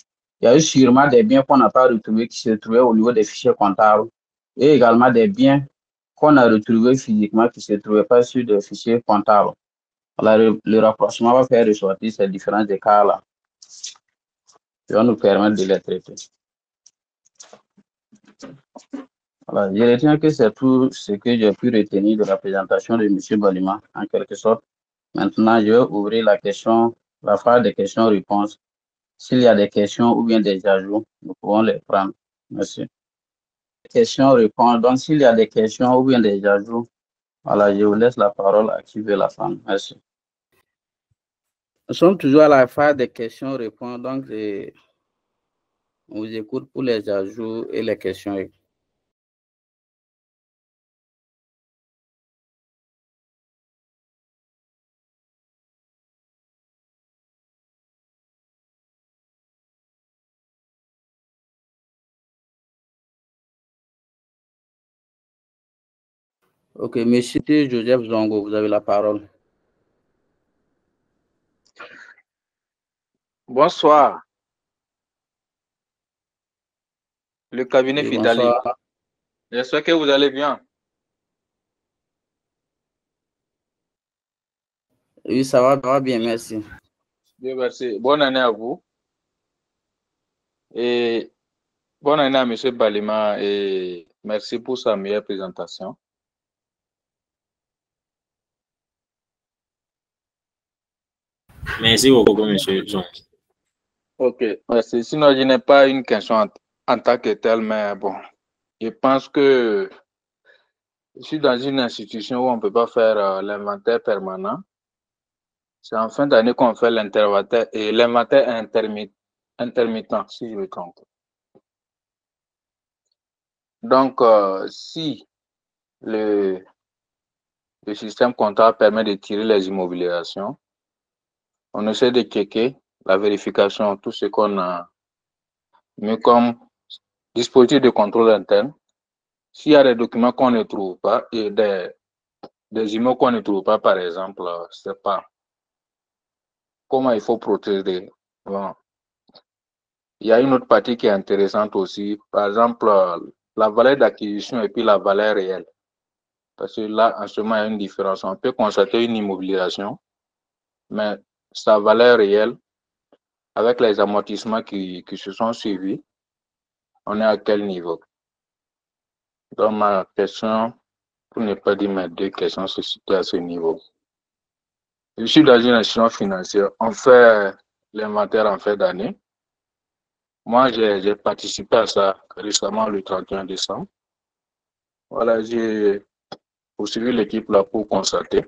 il y a eu sûrement des biens qu'on n'a pas retrouvés qui se trouvaient au niveau des fichiers comptables et également des biens qu'on a retrouvés physiquement qui ne se trouvaient pas sur des fichiers comptables. Alors, le rapprochement va faire ressortir ces différents écarts-là. Ça va nous permettre de les traiter. Voilà, je retiens que c'est tout ce que j'ai pu retenir de la présentation de M. Balima, en quelque sorte. Maintenant, je vais ouvrir la phase des questions-réponses. S'il y a des questions ou bien des ajouts, nous pouvons les prendre. Merci. Questions-réponses. Donc, s'il y a des questions ou bien des ajouts, voilà, je vous laisse la parole à qui veut la prendre. Merci. Nous sommes toujours à la phase des questions-réponses. Donc, on vous écoute pour les ajouts et les questions. Ok, monsieur Joseph Zongo, vous avez la parole. Bonsoir. Le cabinet Oui, Fidali. bonsoir. J'espère que vous allez bien. Oui, ça va bien, merci. Bien, merci. Bonne année à vous. Et bonne année à M. Balima et merci pour sa meilleure présentation. Merci beaucoup, M. Jean. Ok, merci. Sinon, je n'ai pas une question en tant que telle, mais bon, je pense que je suis dans une institution où on ne peut pas faire l'inventaire permanent. C'est en fin d'année qu'on fait l'inventaire et l'inventaire intermittent, si je me trompe. Donc, si le système comptable permet de tirer les immobilisations, on essaie de checker la vérification, tout ce qu'on a mis comme dispositif de contrôle interne. S'il y a des documents qu'on ne trouve pas et des immeubles qu'on ne trouve pas, par exemple, je ne sais pas comment il faut procéder. Bon. Il y a une autre partie qui est intéressante aussi, par exemple, la valeur d'acquisition et puis la valeur réelle. Parce que là, en ce moment, il y a une différence. On peut constater une immobilisation, mais sa valeur réelle, avec les amortissements qui se sont suivis, on est à quel niveau? Donc, ma question, pour ne pas dire mes deux questions, se situe à ce niveau. Je suis dans une institution financière. On fait l'inventaire en fin d'année. Moi, j'ai participé à ça récemment le 31 décembre. Voilà, j'ai poursuivi l'équipe là pour constater.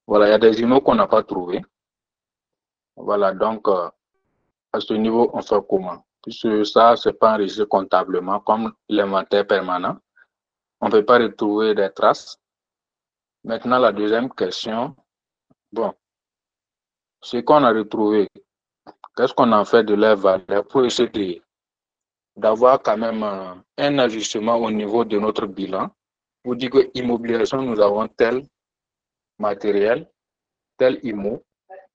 Voilà, il y a des immeubles qu'on n'a pas trouvés. Voilà, donc, à ce niveau, on fait comment? Puisque ça, ce n'est pas enregistré comptablement comme l'inventaire permanent. On ne peut pas retrouver des traces. Maintenant, la deuxième question, bon, ce qu'on a retrouvé, qu'est-ce qu'on en fait de leur valeur pour essayer d'avoir quand même un ajustement au niveau de notre bilan pour dire que immobilisation, nous avons tel matériel, tel immo,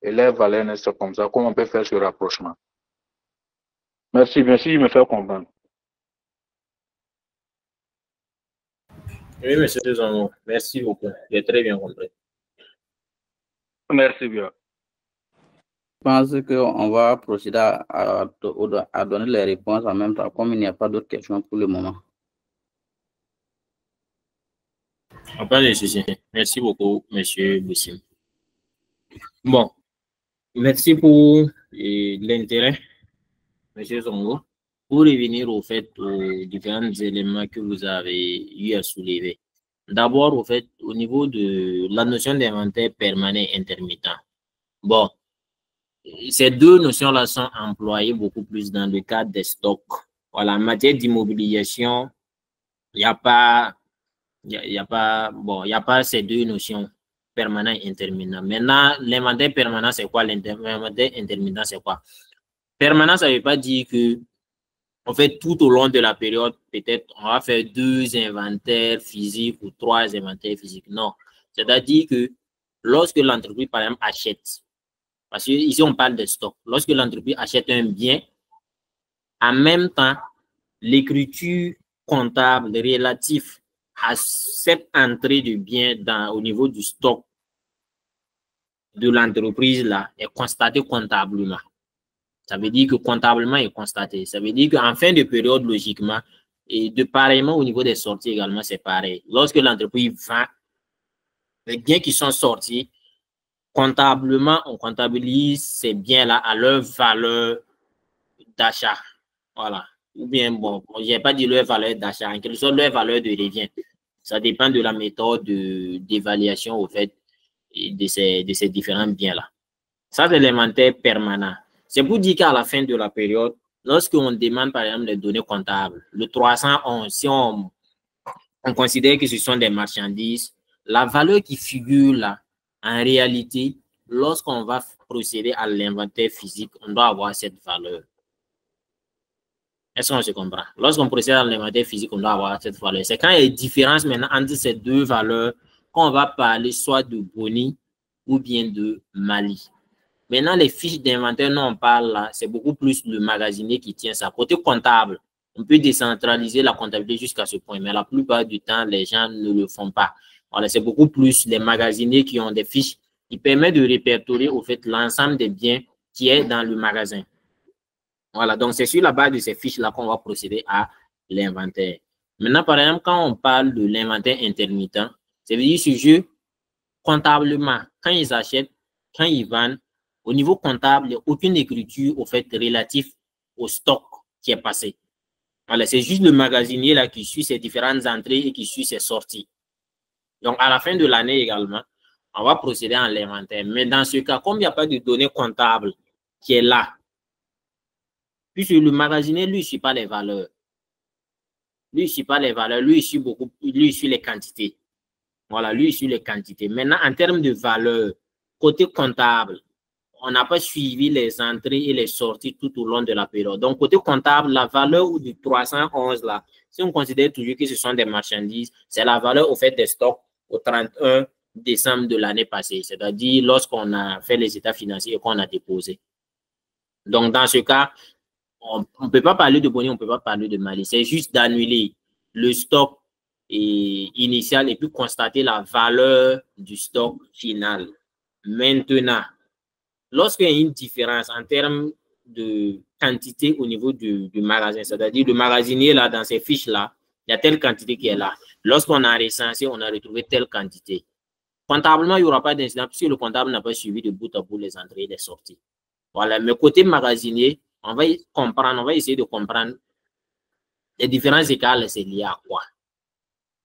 et leur valeur n'est comme ça. Comment on peut faire ce rapprochement? Merci, merci de me faire comprendre. Oui, monsieur Zongo, merci beaucoup. J'ai très bien compris. Merci bien. Je pense qu'on va procéder à donner les réponses en même temps, comme il n'y a pas d'autres questions pour le moment. Pas de souci. Merci beaucoup, monsieur Boussim. Bon, merci pour l'intérêt, M. Zongo. Pour revenir au fait aux différents éléments que vous avez eu à soulever. D'abord, au fait, au niveau de la notion d'inventaire permanent et intermittent. Bon, ces deux notions-là sont employées beaucoup plus dans le cadre des stocks. Voilà, en matière d'immobilisation, il n'y a pas, bon, il n'y a pas ces deux notions, permanent et intermittent. Maintenant, l'inventaire permanent, c'est quoi? L'inventaire intermittent, c'est quoi? Permanent, ça ne veut pas dire que, en fait, tout au long de la période, peut-être, on va faire 2 inventaires physiques ou 3 inventaires physiques. Non. C'est-à-dire que lorsque l'entreprise, par exemple, achète, parce que ici, on parle de stock. Lorsque l'entreprise achète un bien, en même temps, l'écriture comptable relative à cette entrée de bien au niveau du stock de l'entreprise là est constatée comptablement. Ça veut dire que comptablement est constaté. Ça veut dire qu'en fin de période, logiquement, et de pareillement au niveau des sorties également, c'est pareil. Lorsque l'entreprise vend les biens qui sont sortis, comptablement, on comptabilise ces biens-là à leur valeur d'achat. Voilà. Ou bien, bon, je n'ai pas dit leur valeur d'achat, en quelque sorte, leur valeur de revient. Ça dépend de la méthode d'évaluation, au fait, de ces différents biens-là. Ça, c'est l'inventaire permanent. C'est pour dire qu'à la fin de la période, lorsqu'on demande, par exemple, les données comptables, le 311, si on considère que ce sont des marchandises, la valeur qui figure là, en réalité, lorsqu'on va procéder à l'inventaire physique, on doit avoir cette valeur. Est-ce qu'on se comprend? Lorsqu'on procède à l'inventaire physique, on doit avoir cette valeur. C'est quand il y a une différence maintenant entre ces deux valeurs qu'on va parler soit de boni ou bien de mali. Maintenant, les fiches d'inventaire dont on parle là, c'est beaucoup plus le magasinier qui tient ça. Côté comptable, on peut décentraliser la comptabilité jusqu'à ce point, mais la plupart du temps, les gens ne le font pas. Voilà, c'est beaucoup plus les magasiniers qui ont des fiches qui permettent de répertorier au fait l'ensemble des biens qui est dans le magasin. Voilà, donc c'est sur la base de ces fiches-là qu'on va procéder à l'inventaire. Maintenant, par exemple, quand on parle de l'inventaire intermittent, ça veut dire ce jeu, comptablement, quand ils achètent, quand ils vendent, au niveau comptable, il n'y a aucune écriture au fait relative au stock qui est passé. Voilà, c'est juste le magasinier là qui suit ses différentes entrées et qui suit ses sorties. Donc, à la fin de l'année également, on va procéder à l'inventaire. Mais dans ce cas, comme il n'y a pas de données comptables qui est là, puisque le magasinier, lui, ne suit pas les valeurs. Lui, il ne suit pas les valeurs, lui, il suit les quantités. Voilà, lui, il suit les quantités. Maintenant, en termes de valeur, côté comptable, on n'a pas suivi les entrées et les sorties tout au long de la période. Donc, côté comptable, la valeur du 311, là, si on considère toujours que ce sont des marchandises, c'est la valeur au fait des stocks au 31 décembre de l'année passée, c'est-à-dire lorsqu'on a fait les états financiers et qu'on a déposé. Donc, dans ce cas, on ne peut pas parler de boni, on ne peut pas parler de mali. C'est juste d'annuler le stock initial et puis constater la valeur du stock final. Maintenant, lorsqu'il y a une différence en termes de quantité au niveau du magasin, c'est-à-dire le magasinier, là, dans ces fiches-là, il y a telle quantité qui est là. Lorsqu'on a recensé, on a retrouvé telle quantité. Comptablement, il n'y aura pas d'incident puisque le comptable n'a pas suivi de bout à bout les entrées et les sorties. Voilà, mais côté magasinier, on va essayer de comprendre les différents écarts, c'est lié à quoi.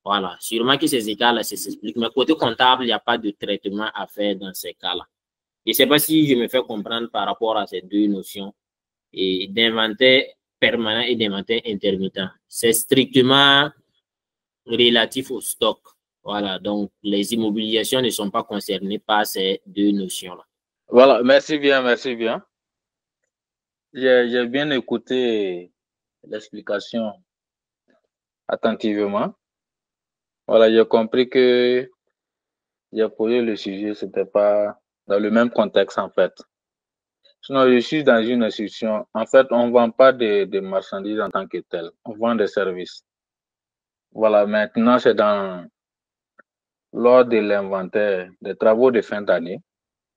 Voilà, sûrement que ces écarts-là, s'expliquent, mais côté comptable, il n'y a pas de traitement à faire dans ces cas-là. Je ne sais pas si je me fais comprendre par rapport à ces deux notions d'inventaire permanent et d'inventaire intermittent. C'est strictement relatif au stock. Voilà, donc les immobilisations ne sont pas concernées par ces deux notions-là. Voilà, merci bien, merci bien. J'ai bien écouté l'explication attentivement. Voilà, j'ai compris que j'ai posé le sujet, c'était pas dans le même contexte en fait. Sinon, je suis dans une institution. En fait, on ne vend pas des marchandises en tant que telles. On vend des services. Voilà, maintenant, c'est lors de l'inventaire des travaux de fin d'année.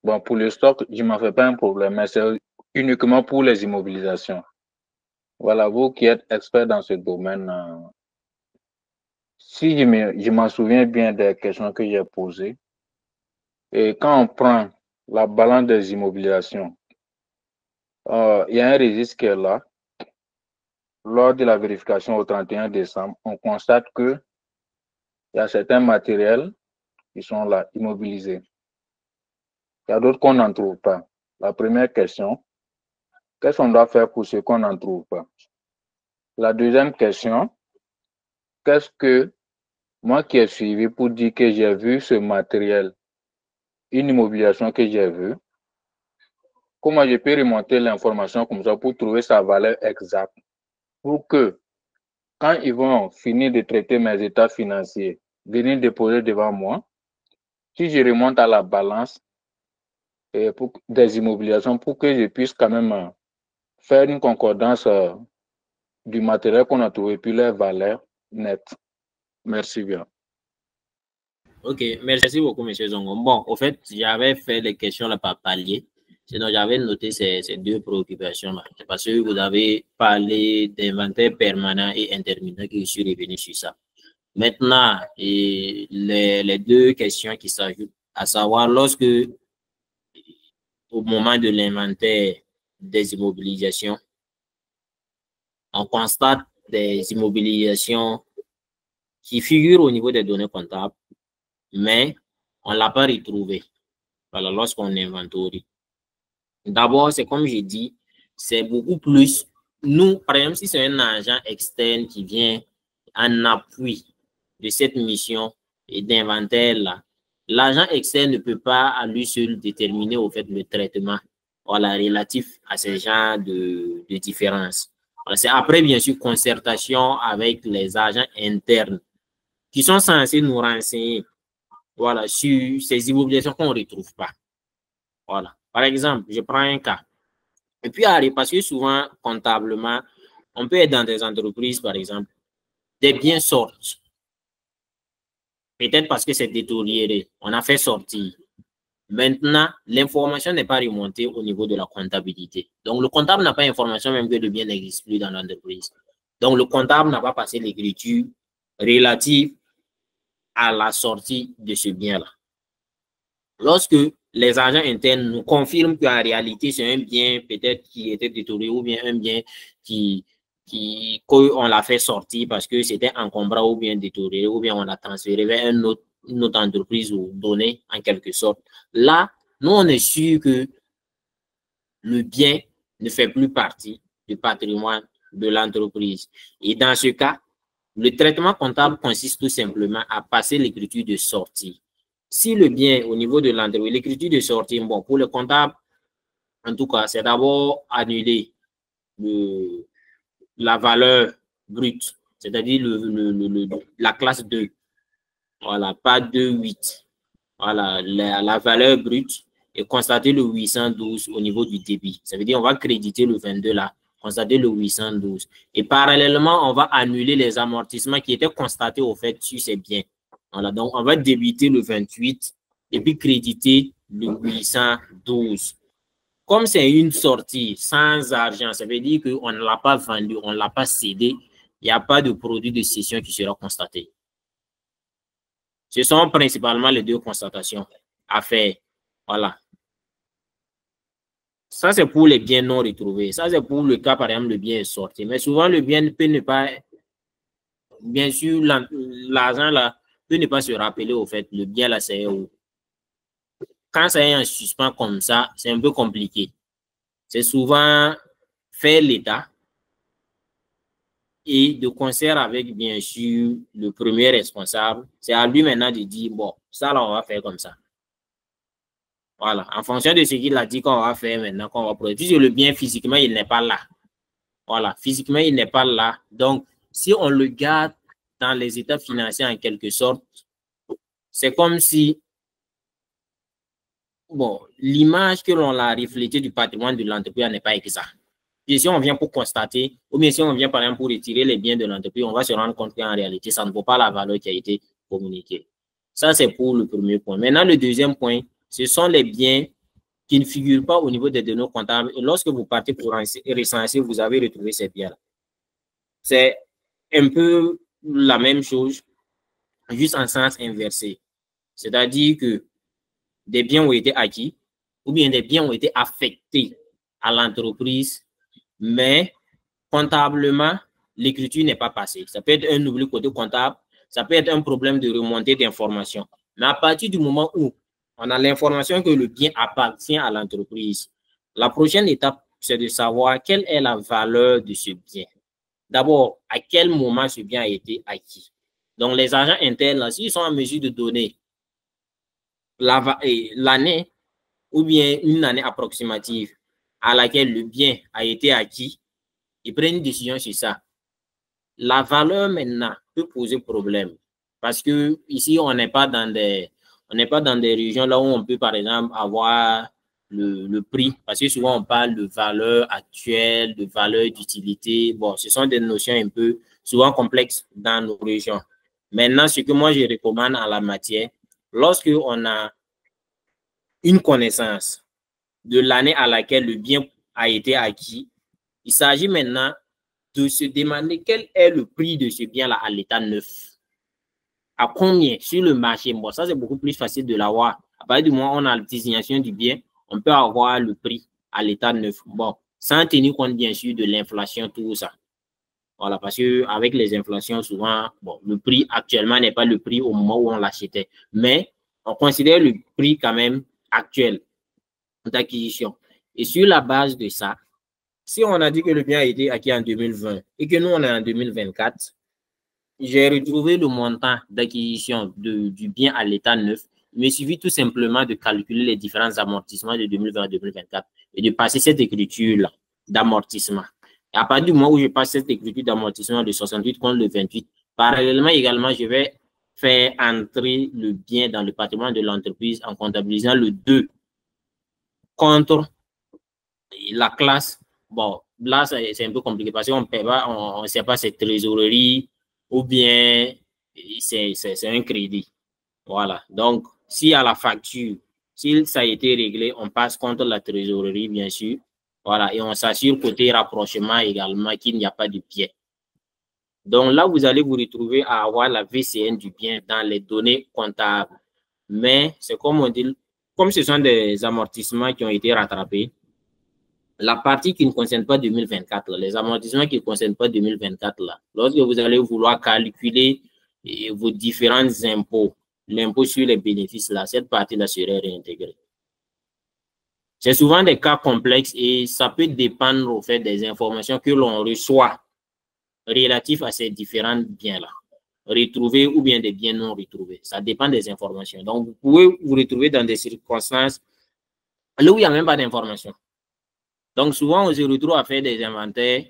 Bon, pour le stock, je ne m'en fais pas un problème, mais c'est uniquement pour les immobilisations. Voilà, vous qui êtes expert dans ce domaine, si je m'en souviens bien des questions que j'ai posées, et quand on prend la balance des immobilisations. Il y a un registre qui est là. Lors de la vérification au 31 décembre, on constate qu'il y a certains matériels qui sont là, immobilisés. Il y a d'autres qu'on n'en trouve pas. La première question, qu'est-ce qu'on doit faire pour ce qu'on n'en trouve pas? La deuxième question, qu'est-ce que moi qui ai suivi pour dire que j'ai vu ce matériel, une immobilisation que j'ai vue, comment je peux remonter l'information comme ça pour trouver sa valeur exacte? Pour que, quand ils vont finir de traiter mes états financiers, venir déposer devant moi, si je remonte à la balance des immobilisations pour que je puisse quand même faire une concordance du matériel qu'on a trouvé puis leur valeur nette. Merci bien. Ok, merci beaucoup, M. Zongo. Bon, au fait, j'avais fait les questions là par palier. Sinon, j'avais noté ces deux préoccupations-là. C'est parce que vous avez parlé d'inventaire permanent et intermittent que je suis revenu sur ça. Maintenant, les deux questions qui s'ajoutent, à savoir, lorsque, au moment de l'inventaire des immobilisations, on constate des immobilisations qui figurent au niveau des données comptables, mais on ne l'a pas retrouvé. Voilà, lorsqu'on inventorie. D'abord, c'est comme j'ai dit, c'est beaucoup plus. Nous, par exemple, si c'est un agent externe qui vient en appui de cette mission et d'inventaire-là, l'agent externe ne peut pas à lui seul déterminer au fait le traitement relatif à ces genres de différences. C'est après, bien sûr, concertation avec les agents internes qui sont censés nous renseigner sur ces immobilisations qu'on ne retrouve pas. Voilà. Par exemple, je prends un cas. Et puis, parce que souvent, comptablement, on peut être dans des entreprises, par exemple, des biens sortent. Peut-être parce que c'est détérioré. On a fait sortir. Maintenant, l'information n'est pas remontée au niveau de la comptabilité. Donc, le comptable n'a pas information même que le bien n'existe plus dans l'entreprise. Donc, le comptable n'a pas passé l'écriture relative à la sortie de ce bien-là. Lorsque les agents internes nous confirment qu'en réalité, c'est un bien peut-être qui était détérioré ou bien un bien qu'on l'a fait sortir parce que c'était encombrant ou bien détérioré ou bien on l'a transféré vers une autre entreprise ou donné en quelque sorte. Là, nous, on est sûr que le bien ne fait plus partie du patrimoine de l'entreprise. Et dans ce cas, le traitement comptable consiste tout simplement à passer l'écriture de sortie. Si le bien au niveau de l'entreprise, l'écriture de sortie, bon, pour le comptable, en tout cas, c'est d'abord annuler la valeur brute, c'est-à-dire la classe 2. Voilà, pas 2,8. Voilà, la valeur brute et constater le 812 au niveau du débit. Ça veut dire on va créditer le 22 là, constater le 812. Et parallèlement, on va annuler les amortissements qui étaient constatés au fait sur ces biens. Voilà, donc on va débiter le 28 et puis créditer le 812. Comme c'est une sortie sans argent, ça veut dire qu'on ne l'a pas vendu, on ne l'a pas cédé, il n'y a pas de produit de cession qui sera constaté. Ce sont principalement les deux constatations à faire. Voilà. Ça, c'est pour les biens non retrouvés. Ça, c'est pour le cas, par exemple, le bien est sorti. Mais souvent, le bien peut ne pas... Bien sûr, l'argent, là, peut ne pas se rappeler, au fait, le bien, là, c'est où. Quand ça est en suspens comme ça, c'est un peu compliqué. C'est souvent faire l'état et de concert avec, bien sûr, le premier responsable. C'est à lui maintenant de dire, bon, ça, là, on va faire comme ça. Voilà, en fonction de ce qu'il a dit qu'on va faire maintenant, qu'on va produire. Puisque le bien, physiquement, il n'est pas là. Voilà, physiquement, il n'est pas là. Donc, si on le garde dans les états financiers en quelque sorte, c'est comme si, bon, l'image que l'on a reflétée du patrimoine de l'entreprise n'est pas exacte. Et si on vient pour constater, ou bien si on vient par exemple pour retirer les biens de l'entreprise, on va se rendre compte qu'en réalité, ça ne vaut pas la valeur qui a été communiquée. Ça, c'est pour le premier point. Maintenant, le deuxième point, ce sont les biens qui ne figurent pas au niveau des données comptables. Et lorsque vous partez pour recenser, vous avez retrouvé ces biens-là. C'est un peu la même chose, juste en sens inversé. C'est-à-dire que des biens ont été acquis, ou bien des biens ont été affectés à l'entreprise, mais comptablement, l'écriture n'est pas passée. Ça peut être un oubli côté comptable, ça peut être un problème de remontée d'informations. Mais à partir du moment où on a l'information que le bien appartient à l'entreprise, la prochaine étape, c'est de savoir quelle est la valeur de ce bien. D'abord, à quel moment ce bien a été acquis. Donc, les agents internes, s'ils sont en mesure de donner l'année ou bien une année approximative à laquelle le bien a été acquis, ils prennent une décision sur ça. La valeur maintenant peut poser problème parce que ici, on n'est pas dans des régions là où on peut, par exemple, avoir le prix, parce que souvent on parle de valeur actuelle, de valeur d'utilité. Bon, ce sont des notions un peu souvent complexes dans nos régions. Maintenant, ce que moi je recommande en la matière, lorsque on a une connaissance de l'année à laquelle le bien a été acquis, il s'agit maintenant de se demander quel est le prix de ce bien-là à l'état neuf. À combien sur le marché? Bon, ça, c'est beaucoup plus facile de l'avoir. À partir du moment où on a la désignation du bien, on peut avoir le prix à l'état neuf. Bon, sans tenir compte, bien sûr, de l'inflation, tout ça. Voilà, parce qu'avec les inflations, souvent, bon, le prix actuellement n'est pas le prix au moment où on l'achetait. Mais on considère le prix quand même actuel d'acquisition. Et sur la base de ça, si on a dit que le bien a été acquis en 2020 et que nous, on est en 2024, j'ai retrouvé le montant d'acquisition du bien à l'état neuf. Il me suffit tout simplement de calculer les différents amortissements de 2020 à 2024 et de passer cette écriture-là d'amortissement. Et à partir du moment où je passe cette écriture d'amortissement de 68 contre le 28, parallèlement également, je vais faire entrer le bien dans le patrimoine de l'entreprise en comptabilisant le 2 contre la classe. Bon, là, c'est un peu compliqué parce qu'on ne sait pas si c'est trésorerie ou bien c'est un crédit. Voilà. Donc, si à la facture, si ça a été réglé, on passe contre la trésorerie, bien sûr. Voilà. Et on s'assure côté rapprochement également qu'il n'y a pas de bien. Donc là, vous allez vous retrouver à avoir la VCN du bien dans les données comptables. Mais c'est comme on dit, comme ce sont des amortissements qui ont été rattrapés, la partie qui ne concerne pas 2024, les amortissements qui ne concernent pas 2024, là, lorsque vous allez vouloir calculer vos différents impôts, l'impôt sur les bénéfices, là, cette partie-là serait réintégrée. C'est souvent des cas complexes et ça peut dépendre au fait des informations que l'on reçoit relatives à ces différents biens-là, retrouvés ou bien des biens non retrouvés. Ça dépend des informations. Donc, vous pouvez vous retrouver dans des circonstances là où il n'y a même pas d'informations. Donc, souvent, on se retrouve à faire des inventaires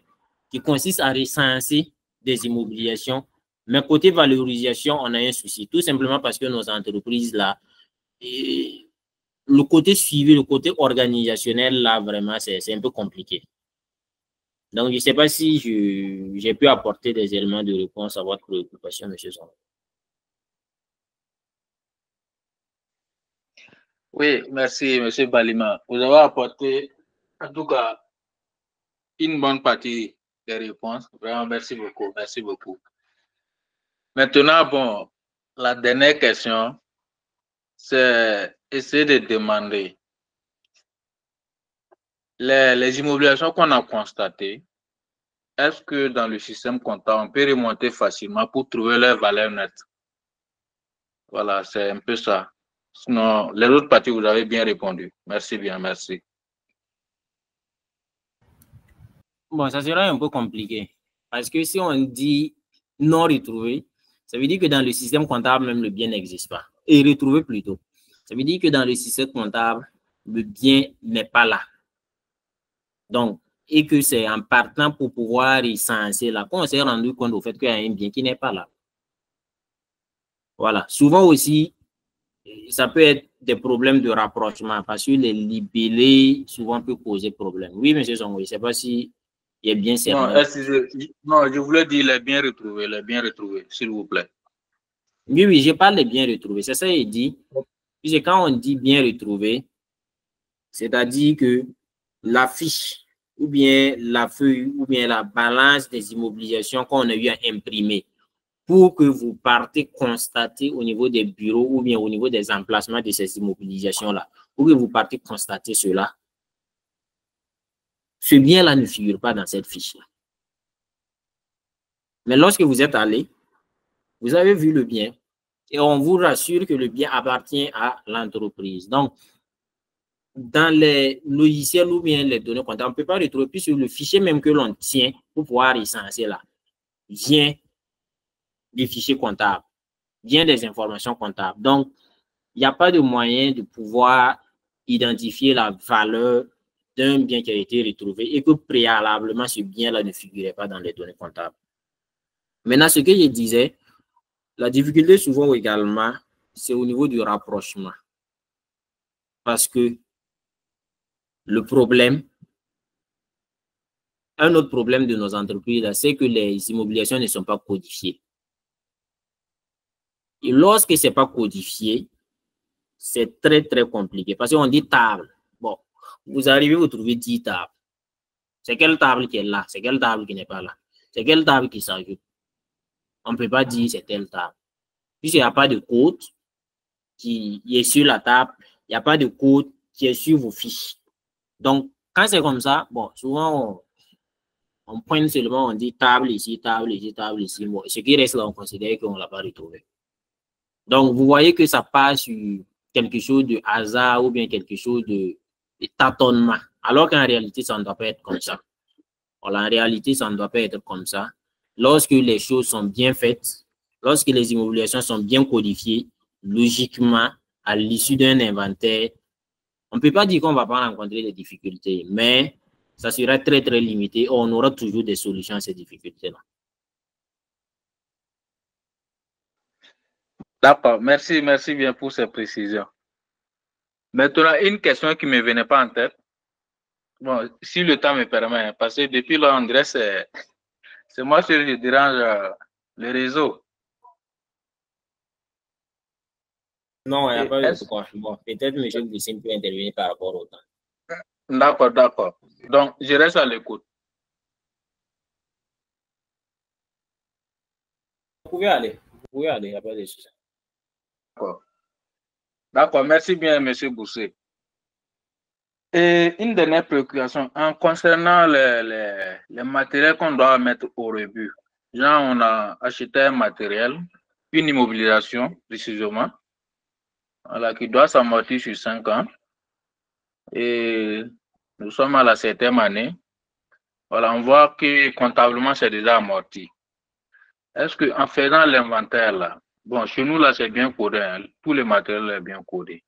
qui consistent à recenser des immobilisations. Mais côté valorisation, on a un souci. Tout simplement parce que nos entreprises, là, et le côté suivi, le côté organisationnel, là, vraiment, c'est un peu compliqué. Donc, je ne sais pas si j'ai pu apporter des éléments de réponse à votre préoccupation, M. Zon. Oui, merci, M. Balima. Vous avez apporté, en tout cas, une bonne partie des réponses. Vraiment, merci beaucoup. Merci beaucoup. Maintenant, bon, la dernière question, c'est essayer de demander les immobilisations qu'on a constatées. Est-ce que dans le système comptable, on peut remonter facilement pour trouver leur valeur nette? Voilà, c'est un peu ça. Sinon, les autres parties, vous avez bien répondu. Merci bien, merci. Bon, ça sera un peu compliqué. Parce que si on dit non retrouvé, ça veut dire que dans le système comptable, même le bien n'existe pas. Et retrouvé plutôt. Ça veut dire que dans le système comptable, le bien n'est pas là. Donc, et que c'est en partant pour pouvoir recenser là qu'on s'est rendu compte au fait qu'il y a un bien qui n'est pas là. Voilà. Souvent aussi, ça peut être des problèmes de rapprochement parce que les libellés souvent peuvent causer problème. Oui, M. Zongo, je ne sais pas si il est bien certain. Non, je voulais dire les biens retrouvés, s'il vous plaît. Oui, oui, je parle des biens retrouvés. C'est ça qu'il dit. Puisque quand on dit bien retrouvé, c'est-à-dire que la fiche ou bien la feuille ou bien la balance des immobilisations qu'on a eu à imprimer pour que vous partez constater au niveau des bureaux ou bien au niveau des emplacements de ces immobilisations-là. ou que vous partez constater cela, ce bien-là ne figure pas dans cette fiche-là. Mais lorsque vous êtes allé, vous avez vu le bien et on vous rassure que le bien appartient à l'entreprise. Donc, dans les logiciels ou bien les données comptables, on ne peut pas retrouver, puisque le fichier même que l'on tient pour pouvoir recenser là, vient des fichiers comptables, vient des informations comptables. Donc, il n'y a pas de moyen de pouvoir identifier la valeur d'un bien qui a été retrouvé et que préalablement, ce bien-là ne figurait pas dans les données comptables. Maintenant, ce que je disais, la difficulté souvent également, c'est au niveau du rapprochement. Parce que le problème, un autre problème de nos entreprises, c'est que les immobilisations ne sont pas codifiées. Et lorsque ce n'est pas codifié, c'est très, très compliqué. Parce qu'on dit table. Bon, vous arrivez, vous trouvez 10 tables. C'est quelle table qui est là? C'est quelle table qui n'est pas là? C'est quelle table qui s'ajoute? On ne peut pas dire c'est telle table. Puisqu'il n'y a pas de code qui est sur la table, il n'y a pas de code qui est sur vos fiches. Donc, quand c'est comme ça, bon, souvent, on pointe seulement, on dit table ici, table ici, table ici. Bon, ce qui reste là, on considère qu'on ne l'a pas retrouvé. Donc, vous voyez que ça passe sur quelque chose de hasard ou bien quelque chose de tâtonnement. Alors qu'en réalité, ça ne doit pas être comme ça. Alors, en réalité, ça ne doit pas être comme ça. Lorsque les choses sont bien faites, lorsque les immobilisations sont bien codifiées, logiquement, à l'issue d'un inventaire, on ne peut pas dire qu'on ne va pas rencontrer des difficultés, mais ça sera très, très limité. On aura toujours des solutions à ces difficultés-là. D'accord, merci bien pour ces précisions. Maintenant, une question qui ne me venait pas en tête. Bon, si le temps me permet, parce que depuis là, on dirait que c'est moi qui dérange le réseau. Non, il n'y a pas de quoi. Bon, peut-être M. Boussine peut intervenir par rapport au temps. D'accord, d'accord. Donc, je reste à l'écoute. Vous pouvez aller, il n'y a pas de souci. D'accord. D'accord, merci bien, M. Bousset. Et une dernière préoccupation, en concernant les matériels qu'on doit mettre au rebut. Genre, on a acheté un matériel, une immobilisation, précisément, voilà, qui doit s'amortir sur 5 ans. Et nous sommes à la 7e année. Voilà, on voit que comptablement, c'est déjà amorti. Est-ce qu'en faisant l'inventaire, là, bon, chez nous, là, c'est bien codé, hein, tout le matériel est bien codé.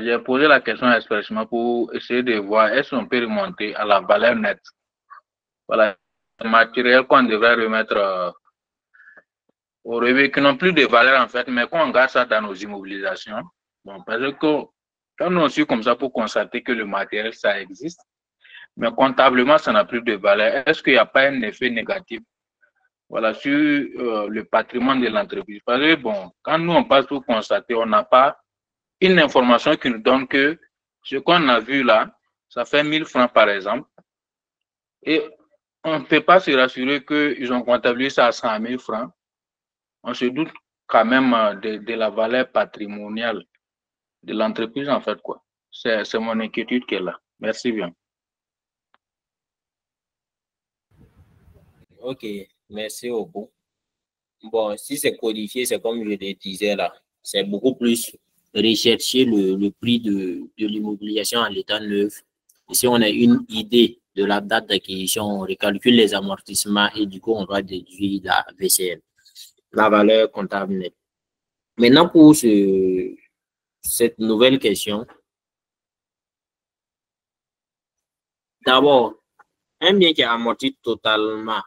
J'ai posé la question expressément pour essayer de voir est-ce qu'on peut remonter à la valeur nette. Voilà, les matériels qu'on devrait remettre au rebut, qui n'ont plus de valeur en fait, mais qu'on garde ça dans nos immobilisations. Bon, parce que quand on suit comme ça pour constater que le matériel, ça existe, mais comptablement, ça n'a plus de valeur. Est-ce qu'il n'y a pas un effet négatif, voilà, sur le patrimoine de l'entreprise? Parce que, bon, quand nous, on passe pour constater, on n'a pas une information qui nous donne que ce qu'on a vu là, ça fait 1000 francs par exemple, et on ne peut pas se rassurer qu'ils ont comptabilisé ça à 100 000 francs. On se doute quand même de la valeur patrimoniale de l'entreprise, en fait, quoi. C'est mon inquiétude qui est là. Merci bien. Ok, merci beaucoup. Bon, si c'est codifié, c'est comme je le disais là, c'est beaucoup plus rechercher le prix de l'immobilisation à l'état neuf. Et si on a une idée de la date d'acquisition, on recalcule les amortissements et du coup, on va déduire la VCN, la valeur comptable nette. Maintenant, pour cette nouvelle question, d'abord, un bien qui est amorti totalement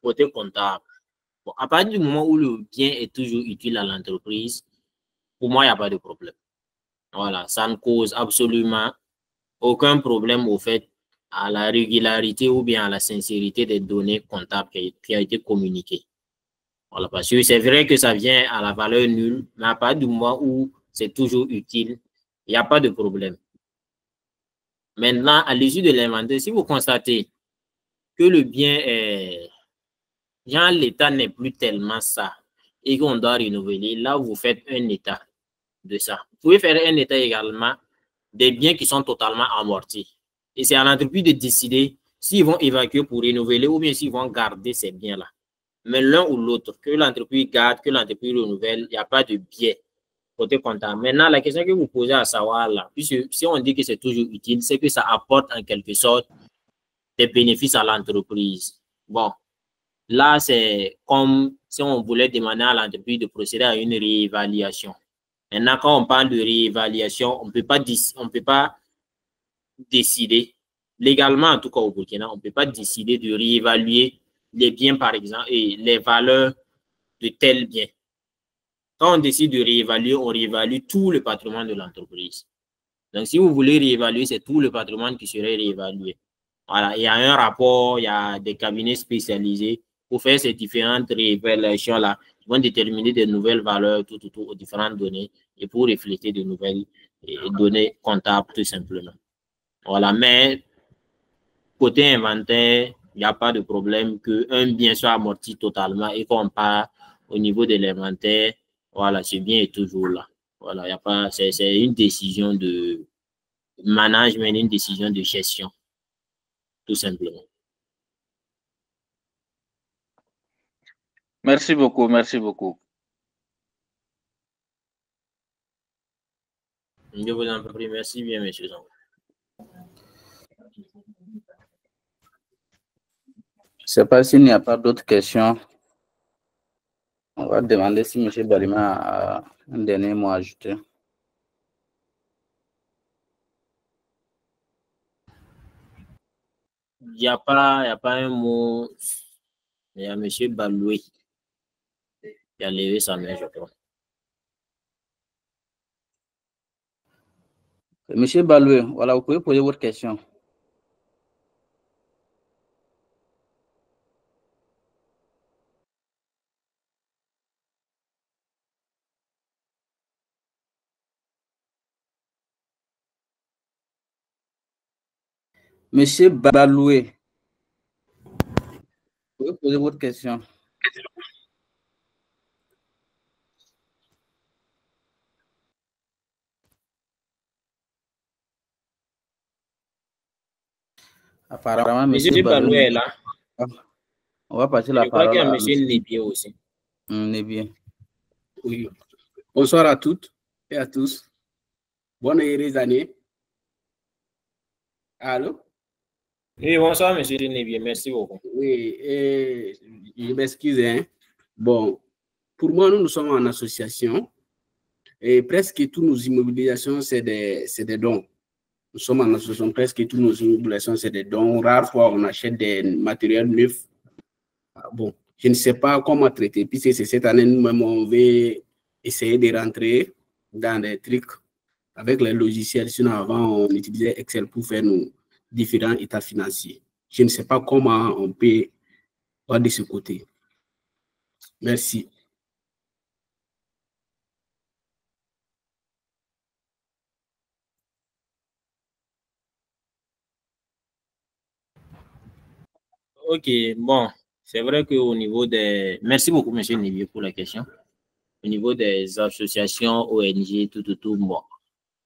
côté comptable, bon, à partir du moment où le bien est toujours utile à l'entreprise, pour moi, il n'y a pas de problème. Voilà, ça ne cause absolument aucun problème au fait à la régularité ou bien à la sincérité des données comptables qui a été communiquées. Voilà, parce que c'est vrai que ça vient à la valeur nulle, mais à partir du moment où c'est toujours utile, il n'y a pas de problème. Maintenant, à l'issue de l'inventaire, si vous constatez que le bien est, genre l'état n'est plus tellement ça et qu'on doit renouveler, là, vous faites un état de ça. Vous pouvez faire un état également des biens qui sont totalement amortis. Et c'est à l'entreprise de décider s'ils vont évacuer pour renouveler ou bien s'ils vont garder ces biens-là. Mais l'un ou l'autre, que l'entreprise garde, que l'entreprise renouvelle, il n'y a pas de biais côté comptable. Maintenant, la question que vous posez à savoir là, puisque si on dit que c'est toujours utile, c'est que ça apporte en quelque sorte des bénéfices à l'entreprise. Bon, là, c'est comme si on voulait demander à l'entreprise de procéder à une réévaluation. Maintenant, quand on parle de réévaluation, on ne peut pas décider, légalement en tout cas au Burkina, on ne peut pas décider de réévaluer les biens, par exemple, et les valeurs de tels biens. Quand on décide de réévaluer, on réévalue tout le patrimoine de l'entreprise. Donc, si vous voulez réévaluer, c'est tout le patrimoine qui serait réévalué. Voilà, il y a un rapport, il y a des cabinets spécialisés pour faire ces différentes réévaluations-là. Ils vont déterminer des nouvelles valeurs, aux différentes données et pour refléter de nouvelles données comptables, tout simplement. Voilà, mais côté inventaire, il n'y a pas de problème qu'un bien soit amorti totalement et qu'on part au niveau de l'inventaire. Voilà, ce bien est toujours là. Voilà, il n'y a pas, c'est une décision de management, une décision de gestion, tout simplement. Merci beaucoup, merci beaucoup. Je vous en prie, merci bien, monsieur Zong. Je ne sais pas s'il n'y a pas d'autres questions. On va demander si M. Balima a un dernier mot à ajouter. Il n'y a pas un mot. Il y a M. Baloué qui a levé sa main, je crois. Monsieur Baloué, voilà, vous pouvez poser votre question. Monsieur Baloué, vous pouvez poser votre question. Apparemment, Monsieur Baloué est là. On va passer la parole à monsieur Nébié aussi. Nébié. Oui. Bonsoir à toutes et à tous. Bonne et heureuse année. Allô? Oui, bonsoir, monsieur Nébié. Merci beaucoup. Oui, je m'excuse. Hein. Bon, pour moi, nous sommes en association et presque toutes nos immobilisations, c'est des dons. Nous sommes en association, presque toutes nos immobilisations, c'est des dons. Rare fois, on achète des matériels neufs. Bon, je ne sais pas comment traiter, puisque c'est cette année, nous-mêmes, on veut essayer de rentrer dans des trucs avec les logiciels. Sinon, avant, on utilisait Excel pour faire nos différents états financiers. Je ne sais pas comment on peut voir de ce côté. Merci. Ok, bon, c'est vrai qu'au niveau des... Merci beaucoup, M. Nébié, pour la question. Au niveau des associations, ONG, tout, bon,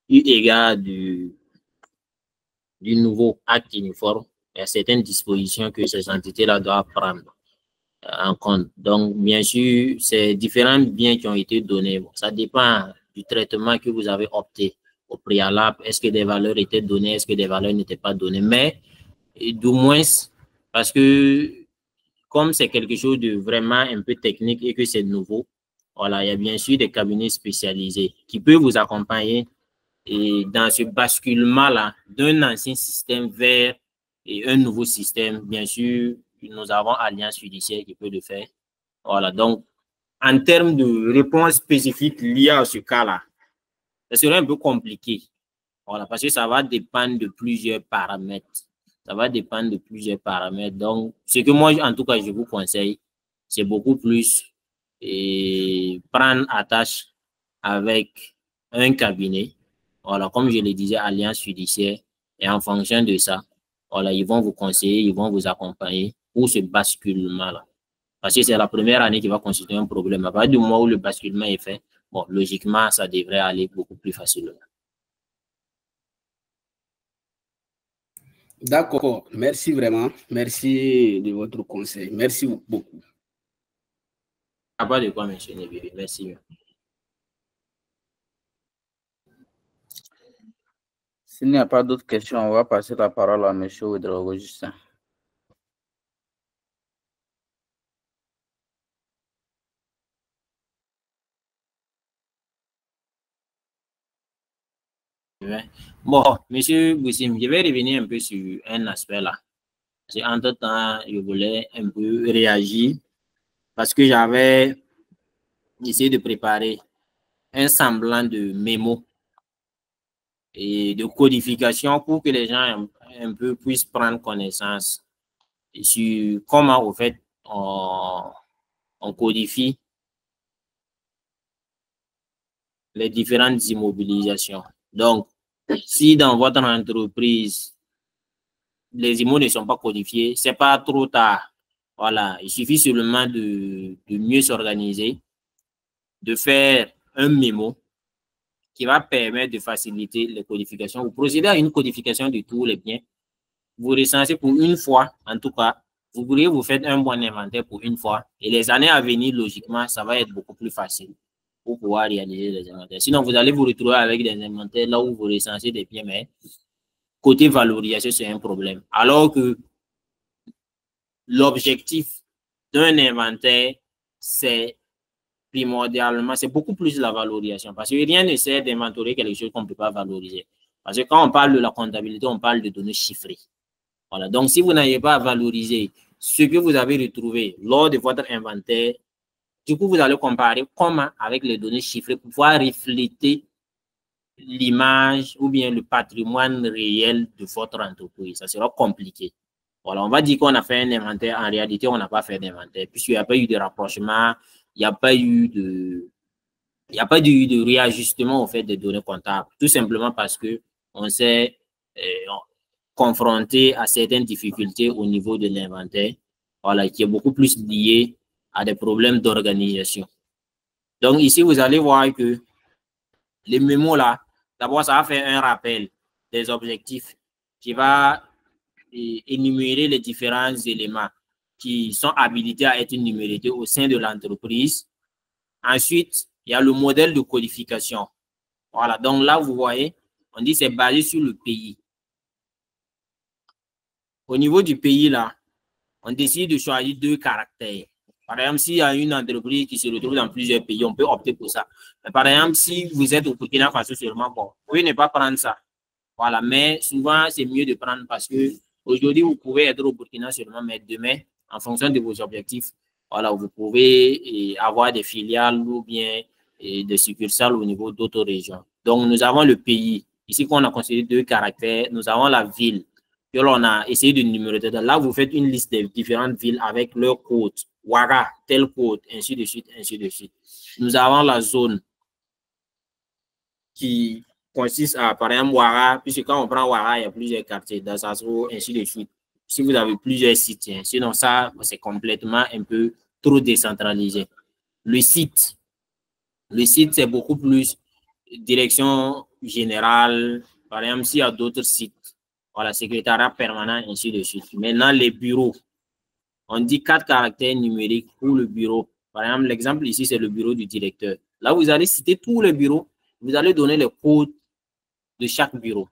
eu égard du nouveau acte uniforme, il y a certaines dispositions que ces entités-là doivent prendre en compte. Donc, bien sûr, c'est différents biens qui ont été donnés. Bon, ça dépend du traitement que vous avez opté au préalable. Est-ce que des valeurs étaient données? Est-ce que des valeurs n'étaient pas données? Mais, du moins, parce que comme c'est quelque chose de vraiment un peu technique et que c'est nouveau, voilà, il y a bien sûr des cabinets spécialisés qui peuvent vous accompagner et dans ce basculement-là d'un ancien système vers un nouveau système. Bien sûr, nous avons Alliance Fiduciaire qui peut le faire. Voilà, donc, en termes de réponse spécifique liée à ce cas-là, ça serait un peu compliqué. Voilà, parce que ça va dépendre de plusieurs paramètres. Ça va dépendre de plusieurs paramètres. Donc, ce que moi, en tout cas, je vous conseille, c'est beaucoup plus prendre attache avec un cabinet. Voilà, comme je le disais, Alliance Fiduciaire. Et en fonction de ça, voilà, ils vont vous conseiller, ils vont vous accompagner pour ce basculement-là. Parce que c'est la première année qui va constituer un problème. À partir du moment où le basculement est fait, bon, logiquement, ça devrait aller beaucoup plus facilement. D'accord, merci vraiment. Merci de votre conseil. Merci beaucoup. Pas de quoi, M. Nebiri. Merci. S'il n'y a pas d'autres questions, on va passer la parole à M. Ouedraogo Justin. Bon, Monsieur Boussim, je vais revenir un peu sur un aspect là. Entre-temps, je voulais un peu réagir parce que j'avais essayé de préparer un semblant de mémo et de codification pour que les gens un peu puissent prendre connaissance sur comment, au fait, on codifie les différentes immobilisations. Donc, si dans votre entreprise, les IMO ne sont pas codifiés, c'est pas trop tard. Voilà, il suffit seulement de mieux s'organiser, de faire un mémo qui va permettre de faciliter les codifications. Vous procédez à une codification de tous les biens. Vous recensez pour une fois, en tout cas, vous pourriez vous faire un bon inventaire pour une fois. Et les années à venir, logiquement, ça va être beaucoup plus facile pour pouvoir réaliser les inventaires. Sinon, vous allez vous retrouver avec des inventaires là où vous recensez des biens, mais côté valorisation, c'est un problème. Alors que l'objectif d'un inventaire, c'est primordialement, c'est beaucoup plus la valorisation. Parce que rien ne sert d'inventorier quelque chose qu'on ne peut pas valoriser. Parce que quand on parle de la comptabilité, on parle de données chiffrées. Voilà. Donc, si vous n'avez pas à valoriser ce que vous avez retrouvé lors de votre inventaire, du coup, vous allez comparer comment avec les données chiffrées pour pouvoir refléter l'image ou bien le patrimoine réel de votre entreprise. Ça sera compliqué. Voilà, on va dire qu'on a fait un inventaire. En réalité, on n'a pas fait d'inventaire puisqu'il n'y a pas eu de rapprochement, il n'y a pas eu de réajustement au fait des données comptables. Tout simplement parce que on s'est confronté à certaines difficultés au niveau de l'inventaire, voilà, qui est beaucoup plus lié à des problèmes d'organisation. Donc ici, vous allez voir que les mémos là, d'abord, ça va faire un rappel des objectifs qui va énumérer les différents éléments qui sont habilités à être numérotés au sein de l'entreprise. Ensuite, il y a le modèle de codification. Voilà, donc là, vous voyez, on dit que c'est basé sur le pays. Au niveau du pays, là, on décide de choisir 2 caractères. Par exemple, s'il y a une entreprise qui se retrouve dans plusieurs pays, on peut opter pour ça. Mais par exemple, si vous êtes au Burkina Faso seulement, bon, vous pouvez ne pas prendre ça. Voilà, mais souvent, c'est mieux de prendre parce que aujourd'hui, vous pouvez être au Burkina seulement, mais demain, en fonction de vos objectifs, voilà, vous pouvez avoir des filiales ou bien des succursales au niveau d'autres régions. Donc, nous avons le pays. Ici, qu'on a considéré 2 caractères, nous avons la ville. Puis là, on a essayé de numéroter. Là, vous faites une liste des différentes villes avec leur code. Ouaga, tel code, ainsi de suite, ainsi de suite. Nous avons la zone qui consiste à, par exemple, Ouaga, puisque quand on prend Ouaga, il y a plusieurs quartiers, Dassasso, ainsi de suite. Si vous avez plusieurs sites, hein, sinon ça, c'est complètement un peu trop décentralisé. Le site, c'est beaucoup plus direction générale. Par exemple, s'il y a d'autres sites, voilà, secrétariat permanent, ainsi de suite. Maintenant, les bureaux, on dit 4 caractères numériques pour le bureau. Par exemple, l'exemple ici, c'est le bureau du directeur. Là, vous allez citer tous les bureaux. Vous allez donner les codes de chaque bureau.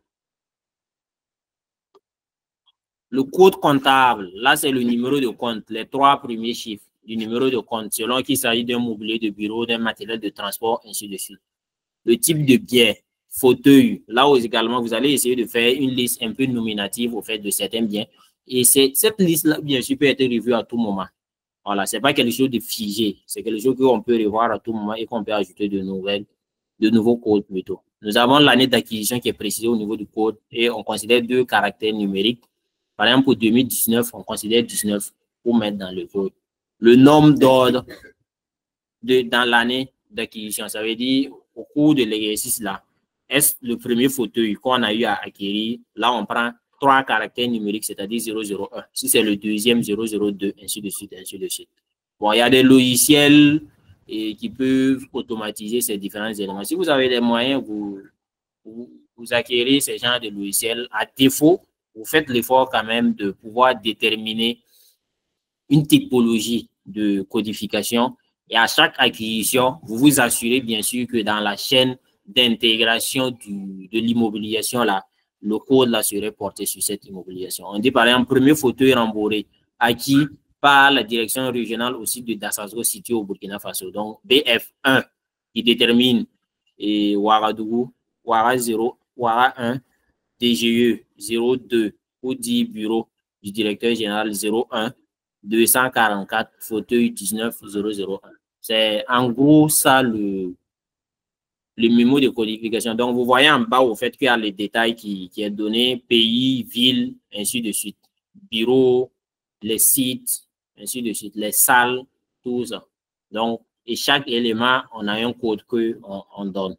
Le code comptable, là, c'est le numéro de compte, les 3 premiers chiffres du numéro de compte, selon qu'il s'agit d'un mobilier de bureau, d'un matériel de transport, ainsi de suite. Le type de bien, fauteuil, là où également, vous allez essayer de faire une liste un peu nominative au fait de certains biens. Et cette liste-là, bien sûr, peut être revue à tout moment. Voilà, ce n'est pas quelque chose de figé. C'est quelque chose qu'on peut revoir à tout moment et qu'on peut ajouter de nouveaux codes plutôt. Nous avons l'année d'acquisition qui est précisée au niveau du code et on considère 2 caractères numériques. Par exemple, pour 2019, on considère 19 pour mettre dans le code. Le nombre d'ordre dans l'année d'acquisition, ça veut dire au cours de l'exercice là, est-ce le premier fauteuil qu'on a eu à acquérir? Là, on prend 3 caractères numériques, c'est-à-dire 001. Si c'est le deuxième, 002, ainsi de suite, ainsi de suite. Bon, il y a des logiciels qui peuvent automatiser ces différents éléments. Si vous avez des moyens, vous acquérez ces genres de logiciels. À défaut, vous faites l'effort quand même de pouvoir déterminer une typologie de codification et à chaque acquisition, vous vous assurez bien sûr que dans la chaîne d'intégration de l'immobilisation, là, le code là serait porté sur cette immobilisation. On dit par exemple, premier fauteuil rembourré acquis par la direction régionale au site de Dassazo situé au Burkina Faso. Donc, BF1 qui détermine Ouagadougou, Ouaga 0, Ouaga 1, DGE 02 ou dit bureau du directeur général 01 244 fauteuil 19001. C'est en gros ça le mémo de codification. Donc, vous voyez en bas au fait qu'il y a les détails qui est donné, pays, ville, ainsi de suite. Bureau, les sites, ainsi de suite, les salles, tout ça. Donc, et chaque élément, on a un code qu'on donne.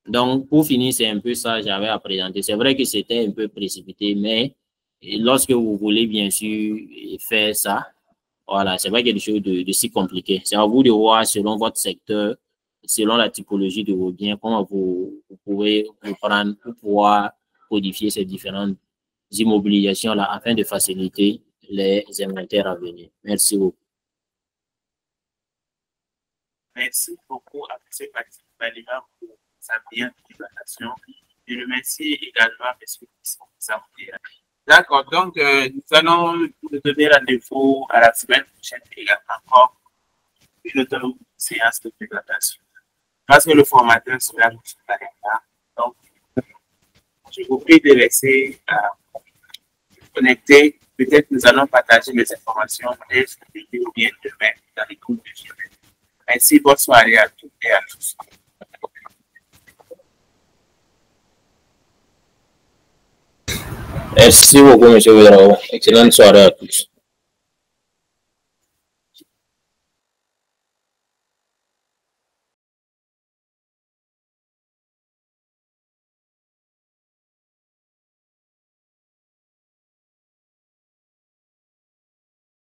Donc, pour finir, c'est un peu ça que j'avais à présenter. C'est vrai que c'était un peu précipité, mais lorsque vous voulez, bien sûr, faire ça, voilà, c'est pas quelque chose de si compliqué. C'est à vous de voir selon votre secteur, selon la typologie de vos biens, comment vous pouvez prendre pour pouvoir codifier ces différentes immobilisations-là afin de faciliter les inventaires à venir. Merci beaucoup. Merci beaucoup à M. Patrick Balima pour sa brillante présentation. Je remercie également M. Samoué. D'accord, donc nous allons nous donner rendez-vous à la semaine prochaine également encore une autre séance de présentation. Parce que le formateur sera pas là. Donc, je vous prie de laisser connecter. Peut-être nous allons partager les informations dès ou bien demain dans les groupes de semaine. Merci, bonne soirée à toutes et à tous. Merci beaucoup, M. Ouedraogo. Excellente soirée à tous.